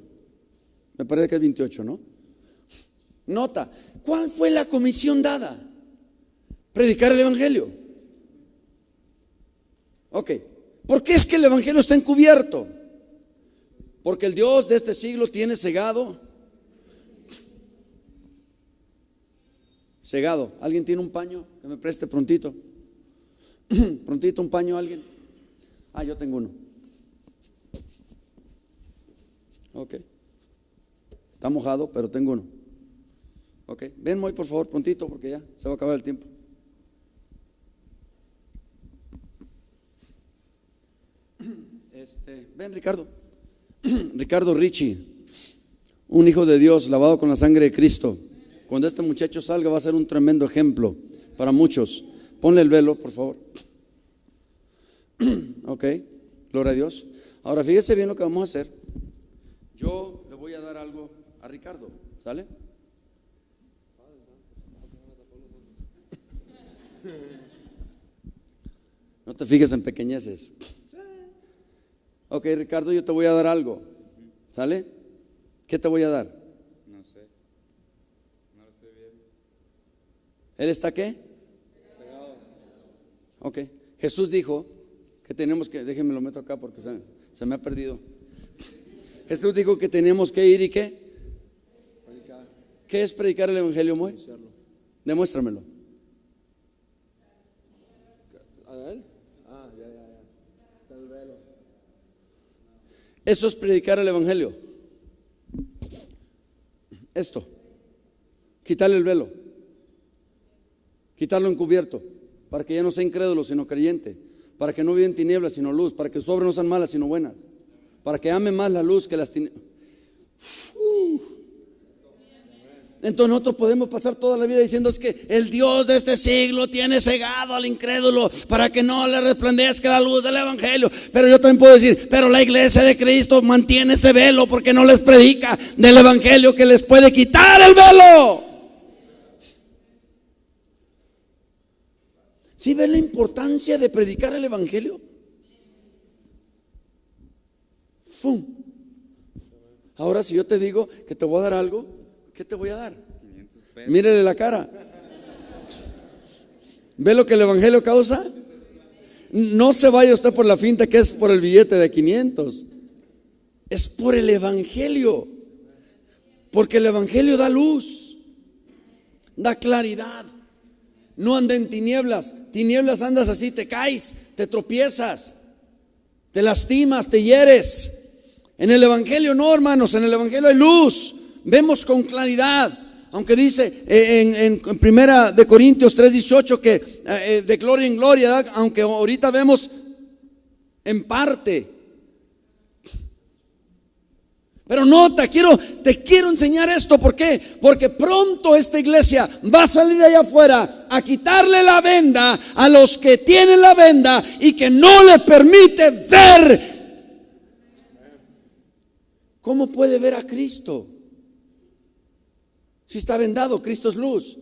Me parece que es 28, ¿no? Nota, ¿cuál fue la comisión dada? Predicar el evangelio. Ok, ¿por qué es que el evangelio está encubierto? Porque el Dios de este siglo tiene cegado. ¿Alguien tiene un paño que me preste prontito? Prontito un paño, ¿alguien? Yo tengo uno. Ok. Está mojado, pero tengo uno. Ok. Ven, Moy, por favor, prontito, porque ya se va a acabar el tiempo. Ven, Ricardo. Ricardo Richie, un hijo de Dios lavado con la sangre de Cristo. Cuando este muchacho salga va a ser un tremendo ejemplo para muchos. Ponle el velo, por favor. Ok, gloria a Dios. Ahora fíjese bien lo que vamos a hacer. Yo le voy a dar algo a Ricardo, ¿sale? No te fijes en pequeñeces. Ok, Ricardo, yo te voy a dar algo, ¿sale? ¿Qué te voy a dar? No sé, no lo estoy viendo. ¿Él está qué? Cegado. Ok, Jesús dijo que tenemos que, déjenme lo meto acá porque se me ha perdido. Jesús dijo que tenemos que ir y qué. Predicar. ¿Qué es predicar el evangelio, Moy? Anunciarlo. Demuéstramelo. ¿A él? Ya. Está el velo. Eso es predicar el evangelio. Esto, quitarle el velo, quitarlo encubierto, para que ya no sea incrédulo sino creyente, para que no viva en tinieblas sino luz, para que sus obras no sean malas sino buenas, para que ame más la luz que las tinieblas. Entonces nosotros podemos pasar toda la vida diciendo es que el Dios de este siglo tiene cegado al incrédulo para que no le resplandezca la luz del evangelio. Pero yo también puedo decir, pero la iglesia de Cristo mantiene ese velo porque no les predica del evangelio que les puede quitar el velo. ¿Sí ves la importancia de predicar el evangelio? ¡Fum! Ahora si yo te digo que te voy a dar algo, ¿qué te voy a dar? 500 pesos. Mírele la cara. ¿Ve lo que el evangelio causa? No se vaya usted por la finta que es por el billete de 500. Es por el evangelio. Porque el evangelio da luz, da claridad. No anda en tinieblas. Tinieblas andas así, te caes, te tropiezas, te lastimas, te hieres. En el evangelio no, hermanos, en el evangelio hay luz. Vemos con claridad, aunque dice en primera de Corintios 3:18 que de gloria en gloria, ¿verdad? Aunque ahorita vemos en parte. Pero no, te quiero enseñar esto. ¿Por qué? Porque pronto esta iglesia va a salir allá afuera a quitarle la venda a los que tienen la venda y que no le permite ver. ¿Cómo puede ver a Cristo? Si está vendado, Cristo es luz.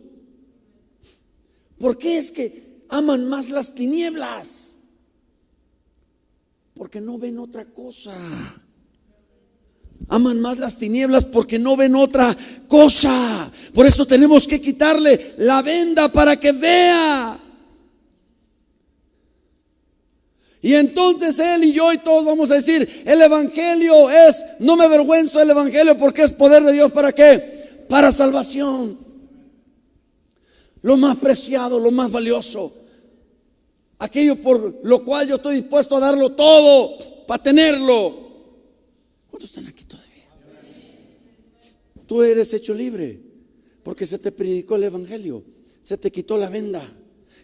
¿Por qué es que aman más las tinieblas? Porque no ven otra cosa. Aman más las tinieblas porque no ven otra cosa. Por eso tenemos que quitarle la venda para que vea. Y entonces él y yo y todos vamos a decir, el evangelio es, no me avergüenzo del evangelio porque es poder de Dios. ¿Para qué? Para salvación. Lo más preciado, lo más valioso, aquello por lo cual yo estoy dispuesto a darlo todo para tenerlo. ¿Cuántos están aquí todavía? Tú eres hecho libre porque se te predicó el evangelio, se te quitó la venda.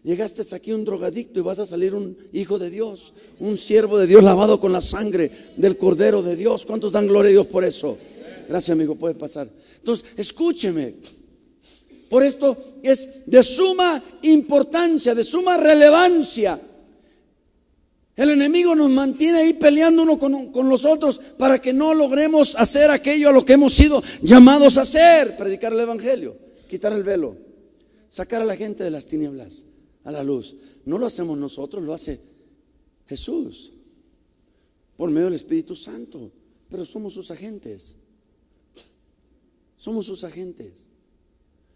Llegaste aquí un drogadicto y vas a salir un hijo de Dios, un siervo de Dios lavado con la sangre del Cordero de Dios. ¿Cuántos dan gloria a Dios por eso? Gracias, amigo, puede pasar. Entonces, escúcheme. Por esto es de suma importancia, de suma relevancia. El enemigo nos mantiene ahí peleando uno con los otros para que no logremos hacer aquello a lo que hemos sido llamados a hacer. Predicar el evangelio, quitar el velo, sacar a la gente de las tinieblas a la luz. No lo hacemos nosotros, lo hace Jesús por medio del Espíritu Santo. Pero somos sus agentes. Somos sus agentes.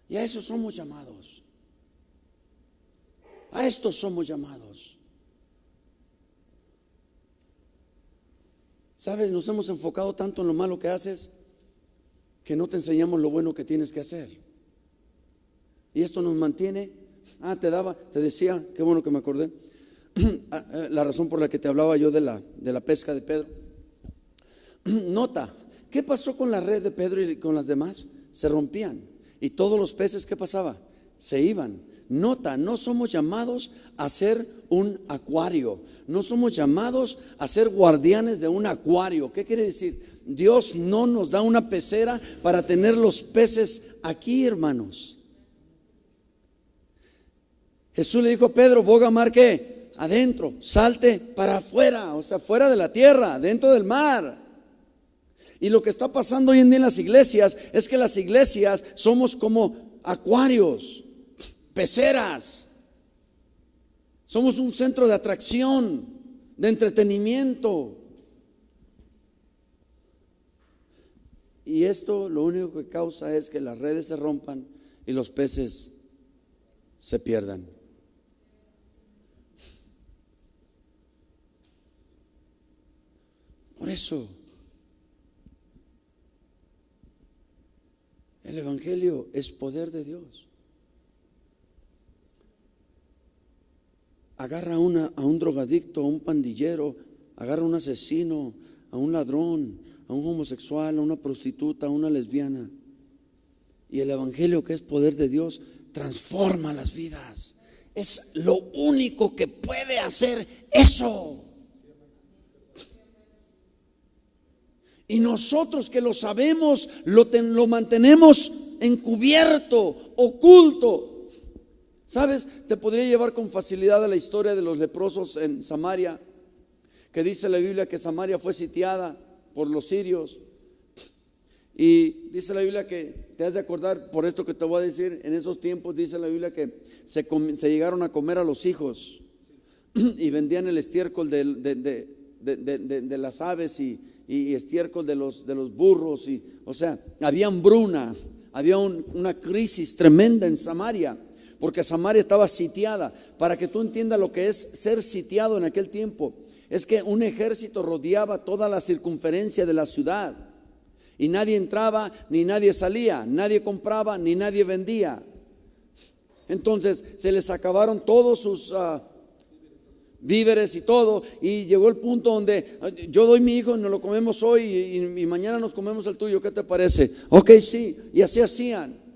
Y a eso somos llamados. A esto somos llamados. ¿Sabes? Nos hemos enfocado tanto en lo malo que haces que no te enseñamos lo bueno que tienes que hacer. Y esto nos mantiene. Te decía, qué bueno que me acordé, la razón por la que te hablaba yo de la pesca de Pedro. Nota, ¿qué pasó con la red de Pedro y con las demás? Se rompían. Y todos los peces, ¿qué pasaba? Se iban. Nota, no somos llamados a ser un acuario, no somos llamados a ser guardianes de un acuario. ¿Qué quiere decir? Dios no nos da una pecera para tener los peces aquí, hermanos. Jesús le dijo a Pedro: boga mar, ¿qué? Adentro, salte para afuera, o sea, fuera de la tierra, dentro del mar. Y lo que está pasando hoy en día en las iglesias es que las iglesias somos como acuarios, peceras. Somos un centro de atracción, de entretenimiento. Y esto lo único que causa es que las redes se rompan y los peces se pierdan. Por eso el evangelio es poder de Dios. Agarra a un drogadicto, a un pandillero, agarra a un asesino, a un ladrón, a un homosexual, a una prostituta, a una lesbiana. Y el evangelio, que es poder de Dios, transforma las vidas. Es lo único que puede hacer eso. Y nosotros que lo sabemos, lo mantenemos encubierto, oculto. ¿Sabes? Te podría llevar con facilidad a la historia de los leprosos en Samaria, que dice la Biblia que Samaria fue sitiada por los sirios. Y dice la Biblia que, te has de acordar por esto que te voy a decir, en esos tiempos dice la Biblia que se llegaron a comer a los hijos y vendían el estiércol de las aves y estiércol de los burros. O sea, había hambruna, había una crisis tremenda en Samaria, porque Samaria estaba sitiada. Para que tú entiendas lo que es ser sitiado en aquel tiempo, es que un ejército rodeaba toda la circunferencia de la ciudad y nadie entraba ni nadie salía, nadie compraba ni nadie vendía. Entonces se les acabaron todos sus víveres y todo, y llegó el punto donde yo doy mi hijo y nos lo comemos hoy y mañana nos comemos el tuyo, ¿qué te parece? Ok, sí. Y así hacían.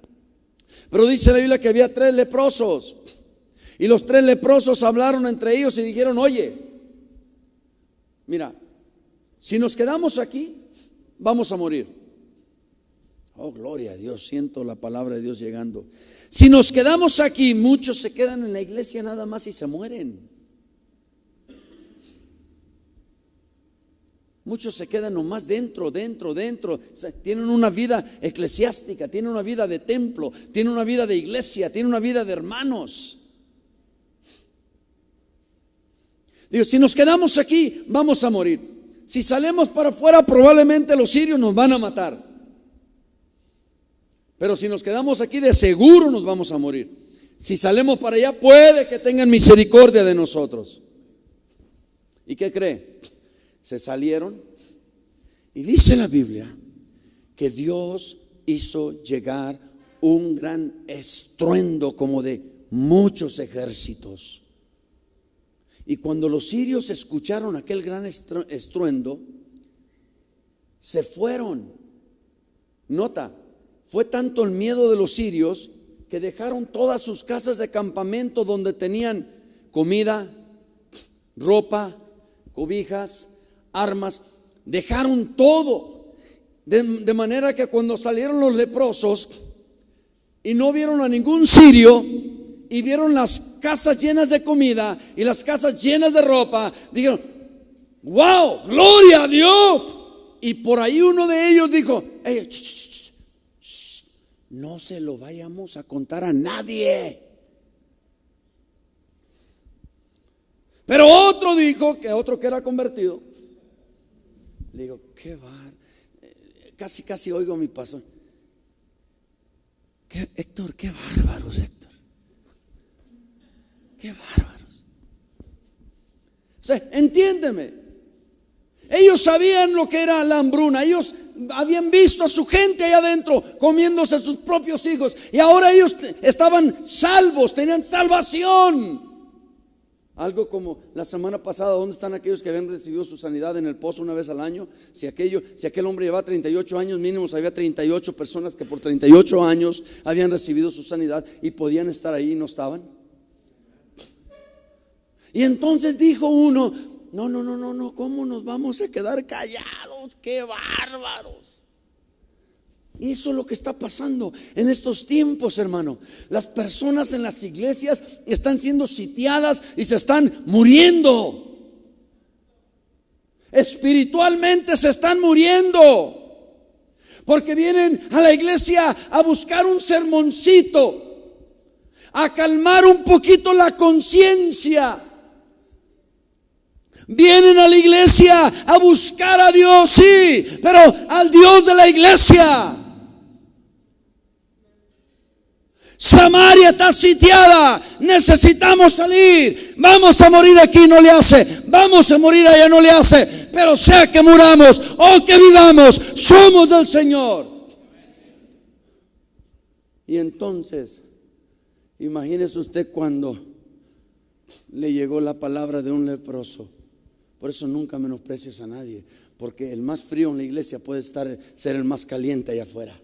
Pero dice la Biblia que había 3 leprosos, y los 3 leprosos hablaron entre ellos y dijeron: oye, mira, si nos quedamos aquí, vamos a morir. Oh, gloria a Dios, siento la palabra de Dios llegando. Si nos quedamos aquí, muchos se quedan en la iglesia nada más y se mueren. Muchos se quedan nomás dentro. O sea, tienen una vida eclesiástica, tienen una vida de templo, tienen una vida de iglesia, tienen una vida de hermanos. Digo, si nos quedamos aquí, vamos a morir. Si salimos para afuera, probablemente los sirios nos van a matar. Pero si nos quedamos aquí, de seguro nos vamos a morir. Si salimos para allá, puede que tengan misericordia de nosotros. ¿Y qué cree? Se salieron, y dice la Biblia que Dios hizo llegar un gran estruendo como de muchos ejércitos. Y cuando los sirios escucharon aquel gran estruendo, se fueron. Nota, fue tanto el miedo de los sirios que dejaron todas sus casas de campamento donde tenían comida, ropa, cobijas, armas, dejaron todo, de manera que cuando salieron los leprosos y no vieron a ningún sirio y vieron las casas llenas de comida y las casas llenas de ropa, dijeron: wow, gloria a Dios. Y por ahí uno de ellos dijo: hey, no se lo vayamos a contar a nadie. Pero otro dijo, otro que era convertido, le digo: qué va, casi oigo a mi pastor: Héctor, qué bárbaros, Héctor, qué bárbaros. O sea, entiéndeme, Ellos sabían lo que era la hambruna. Ellos habían visto a su gente allá adentro comiéndose a sus propios hijos, y ahora ellos estaban salvos, tenían salvación. Algo como la semana pasada, ¿dónde están aquellos que habían recibido su sanidad en el pozo una vez al año? Si aquel hombre llevaba 38 años, mínimo había 38 personas que por 38 años habían recibido su sanidad y podían estar ahí y no estaban. Y entonces dijo uno: no, ¿cómo nos vamos a quedar callados? ¡Qué bárbaros! Y eso es lo que está pasando en estos tiempos, hermano. Las personas en las iglesias están siendo sitiadas y se están muriendo. Espiritualmente se están muriendo, porque vienen a la iglesia a buscar un sermoncito, a calmar un poquito la conciencia. Vienen a la iglesia a buscar a Dios, sí, pero al Dios de la iglesia. Samaria está sitiada, necesitamos salir. Vamos a morir aquí, no le hace. Vamos a morir allá, no le hace. Pero sea que muramos o que vivamos, somos del Señor. Y entonces, imagínese usted cuando le llegó la palabra de un leproso. Por eso nunca menosprecies a nadie, porque el más frío en la iglesia puede ser el más caliente allá afuera.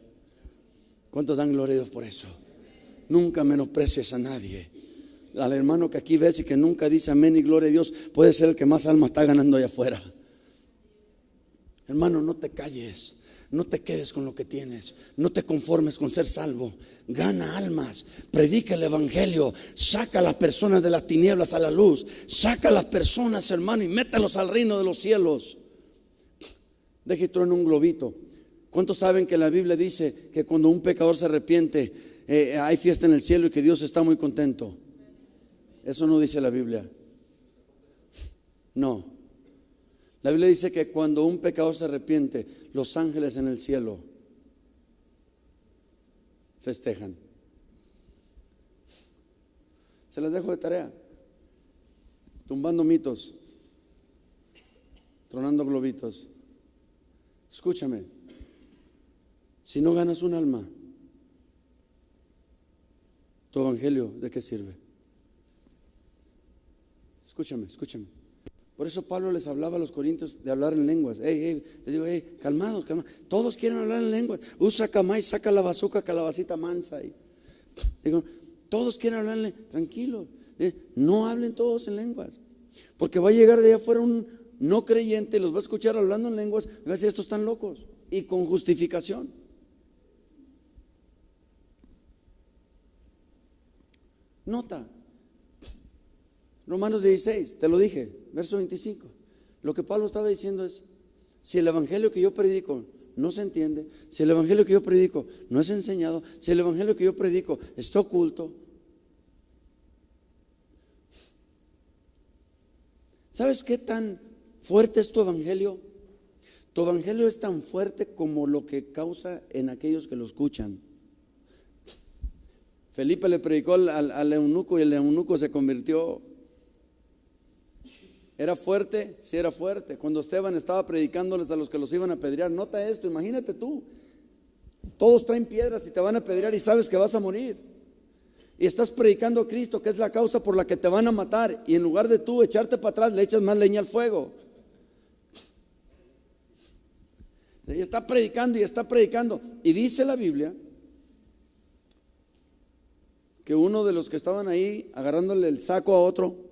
¿Cuántos dan gloria a Dios por eso? Nunca menosprecies a nadie. Al hermano que aquí ves y que nunca dice amén y gloria a Dios, puede ser el que más alma está ganando allá afuera. Hermano, no te calles. No te quedes con lo que tienes. No te conformes con ser salvo. Gana almas. Predica el evangelio. Saca a las personas de las tinieblas a la luz. Saca a las personas, hermano, y métalos al reino de los cielos. Deje trueno un globito. ¿Cuántos saben que la Biblia dice que cuando un pecador se arrepiente, hay fiesta en el cielo y que Dios está muy contento? Eso no dice la Biblia. No. La Biblia dice que cuando un pecador se arrepiente, los ángeles en el cielo festejan. Se las dejo de tarea. Tumbando mitos, tronando globitos. Escúchame. Si no ganas un alma, tu evangelio, ¿de qué sirve? Escúchame. Por eso Pablo les hablaba a los corintios de hablar en lenguas. Les digo, calmados. Todos quieren hablar en lenguas. Usa camay, saca la bazuca, calabacita mansa. Digo, todos quieren hablar en lenguas. Tranquilo. No hablen todos en lenguas. Porque va a llegar de allá afuera un no creyente, los va a escuchar hablando en lenguas, y va a decir, estos están locos. Y con justificación. Nota. Romanos 16, te lo dije, verso 25. Lo que Pablo estaba diciendo es: si el evangelio que yo predico no se entiende, si el evangelio que yo predico no es enseñado, si el evangelio que yo predico está oculto, ¿sabes qué tan fuerte es tu evangelio? Tu evangelio es tan fuerte como lo que causa en aquellos que lo escuchan. Felipe le predicó al eunuco y el eunuco se convirtió. ¿Era fuerte? Sí, era fuerte. Cuando Esteban estaba predicándoles a los que los iban a apedrear, nota esto, imagínate tú. Todos traen piedras y te van a apedrear y sabes que vas a morir. Y estás predicando a Cristo, que es la causa por la que te van a matar. Y en lugar de tú echarte para atrás, le echas más leña al fuego. Y está predicando y está predicando. Y dice la Biblia que uno de los que estaban ahí agarrándole el saco a otro,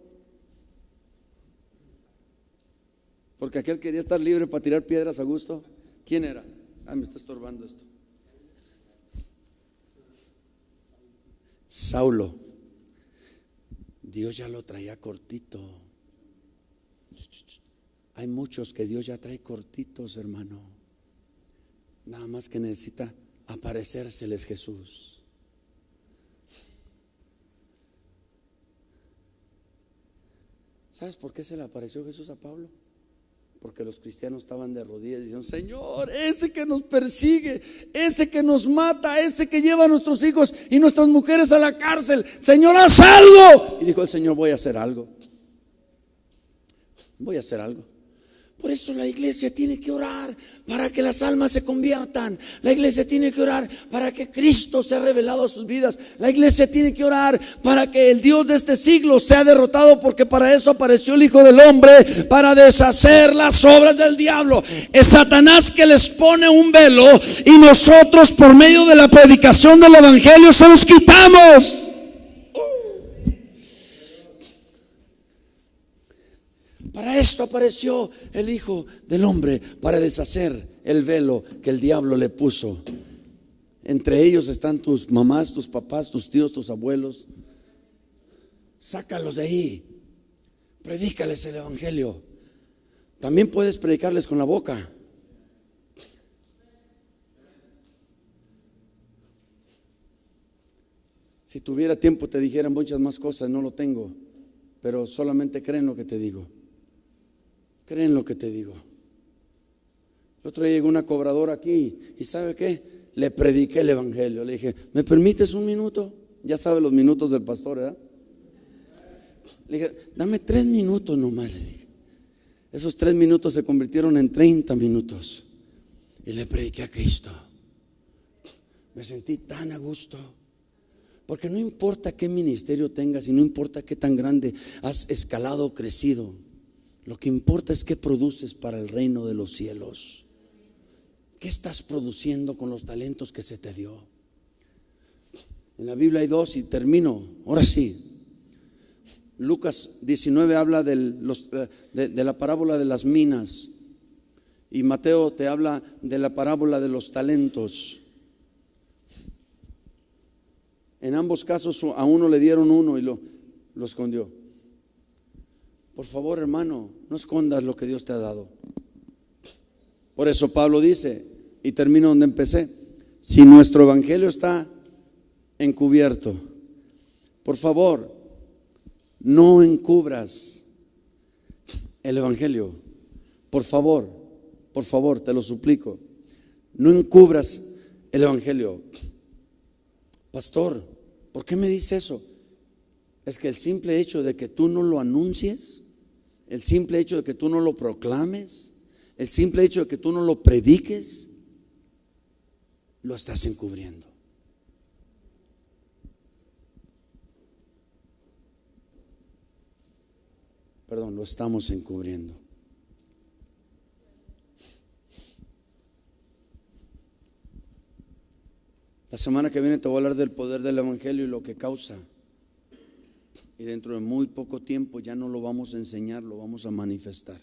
porque aquel quería estar libre para tirar piedras a gusto. ¿Quién era? Me está estorbando esto. Saulo. Dios ya lo traía cortito. Hay muchos que Dios ya trae cortitos, hermano. Nada más que necesita aparecérseles Jesús. ¿Sabes por qué se le apareció Jesús a Pablo? Porque los cristianos estaban de rodillas y dijeron: Señor, ese que nos persigue, ese que nos mata, ese que lleva a nuestros hijos y nuestras mujeres a la cárcel, Señor, haz algo. Y dijo el Señor: voy a hacer algo. Voy a hacer algo. Por eso la iglesia tiene que orar para que las almas se conviertan. La iglesia tiene que orar para que Cristo sea revelado a sus vidas. La iglesia tiene que orar para que el Dios de este siglo sea derrotado, porque para eso apareció el Hijo del Hombre, para deshacer las obras del diablo. Es Satanás que les pone un velo, y nosotros por medio de la predicación del evangelio se los quitamos. Para esto apareció el Hijo del Hombre, para deshacer el velo que el diablo le puso. Entre ellos están tus mamás, tus papás, tus tíos, tus abuelos. Sácalos de ahí. Predícales el evangelio. También puedes predicarles con la boca. Si tuviera tiempo te dijera muchas más cosas, no lo tengo, pero solamente creen lo que te digo. Creen lo que te digo. El otro día llegó una cobradora aquí y ¿sabe qué? Le prediqué el evangelio. Le dije, ¿me permites un minuto? Ya sabe los minutos del pastor, ¿verdad? Le dije, dame 3 minutos nomás, le dije. Esos 3 minutos se convirtieron en 30 minutos y le prediqué a Cristo. Me sentí tan a gusto, porque no importa qué ministerio tengas y no importa qué tan grande has escalado o crecido, lo que importa es qué produces para el reino de los cielos. ¿Qué estás produciendo con los talentos que se te dio? En la Biblia hay 2 y termino, ahora sí. Lucas 19 habla de la parábola de las minas, y Mateo te habla de la parábola de los talentos. En ambos casos a uno le dieron 1 y lo escondió. Por favor, hermano, no escondas lo que Dios te ha dado. Por eso Pablo dice, y termino donde empecé: si nuestro evangelio está encubierto, por favor, no encubras el evangelio. Por favor, te lo suplico, no encubras el evangelio. Pastor, ¿por qué me dice eso? Es que el simple hecho de que tú no lo anuncies, el simple hecho de que tú no lo proclames, el simple hecho de que tú no lo prediques, lo estás encubriendo. Perdón, lo estamos encubriendo. La semana que viene te voy a hablar del poder del evangelio y lo que causa. Y dentro de muy poco tiempo ya no lo vamos a enseñar, lo vamos a manifestar.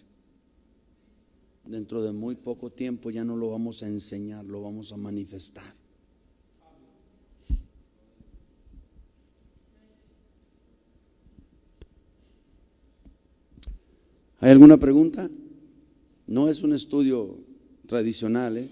Dentro de muy poco tiempo ya no lo vamos a enseñar, lo vamos a manifestar. ¿Hay alguna pregunta? No es un estudio tradicional,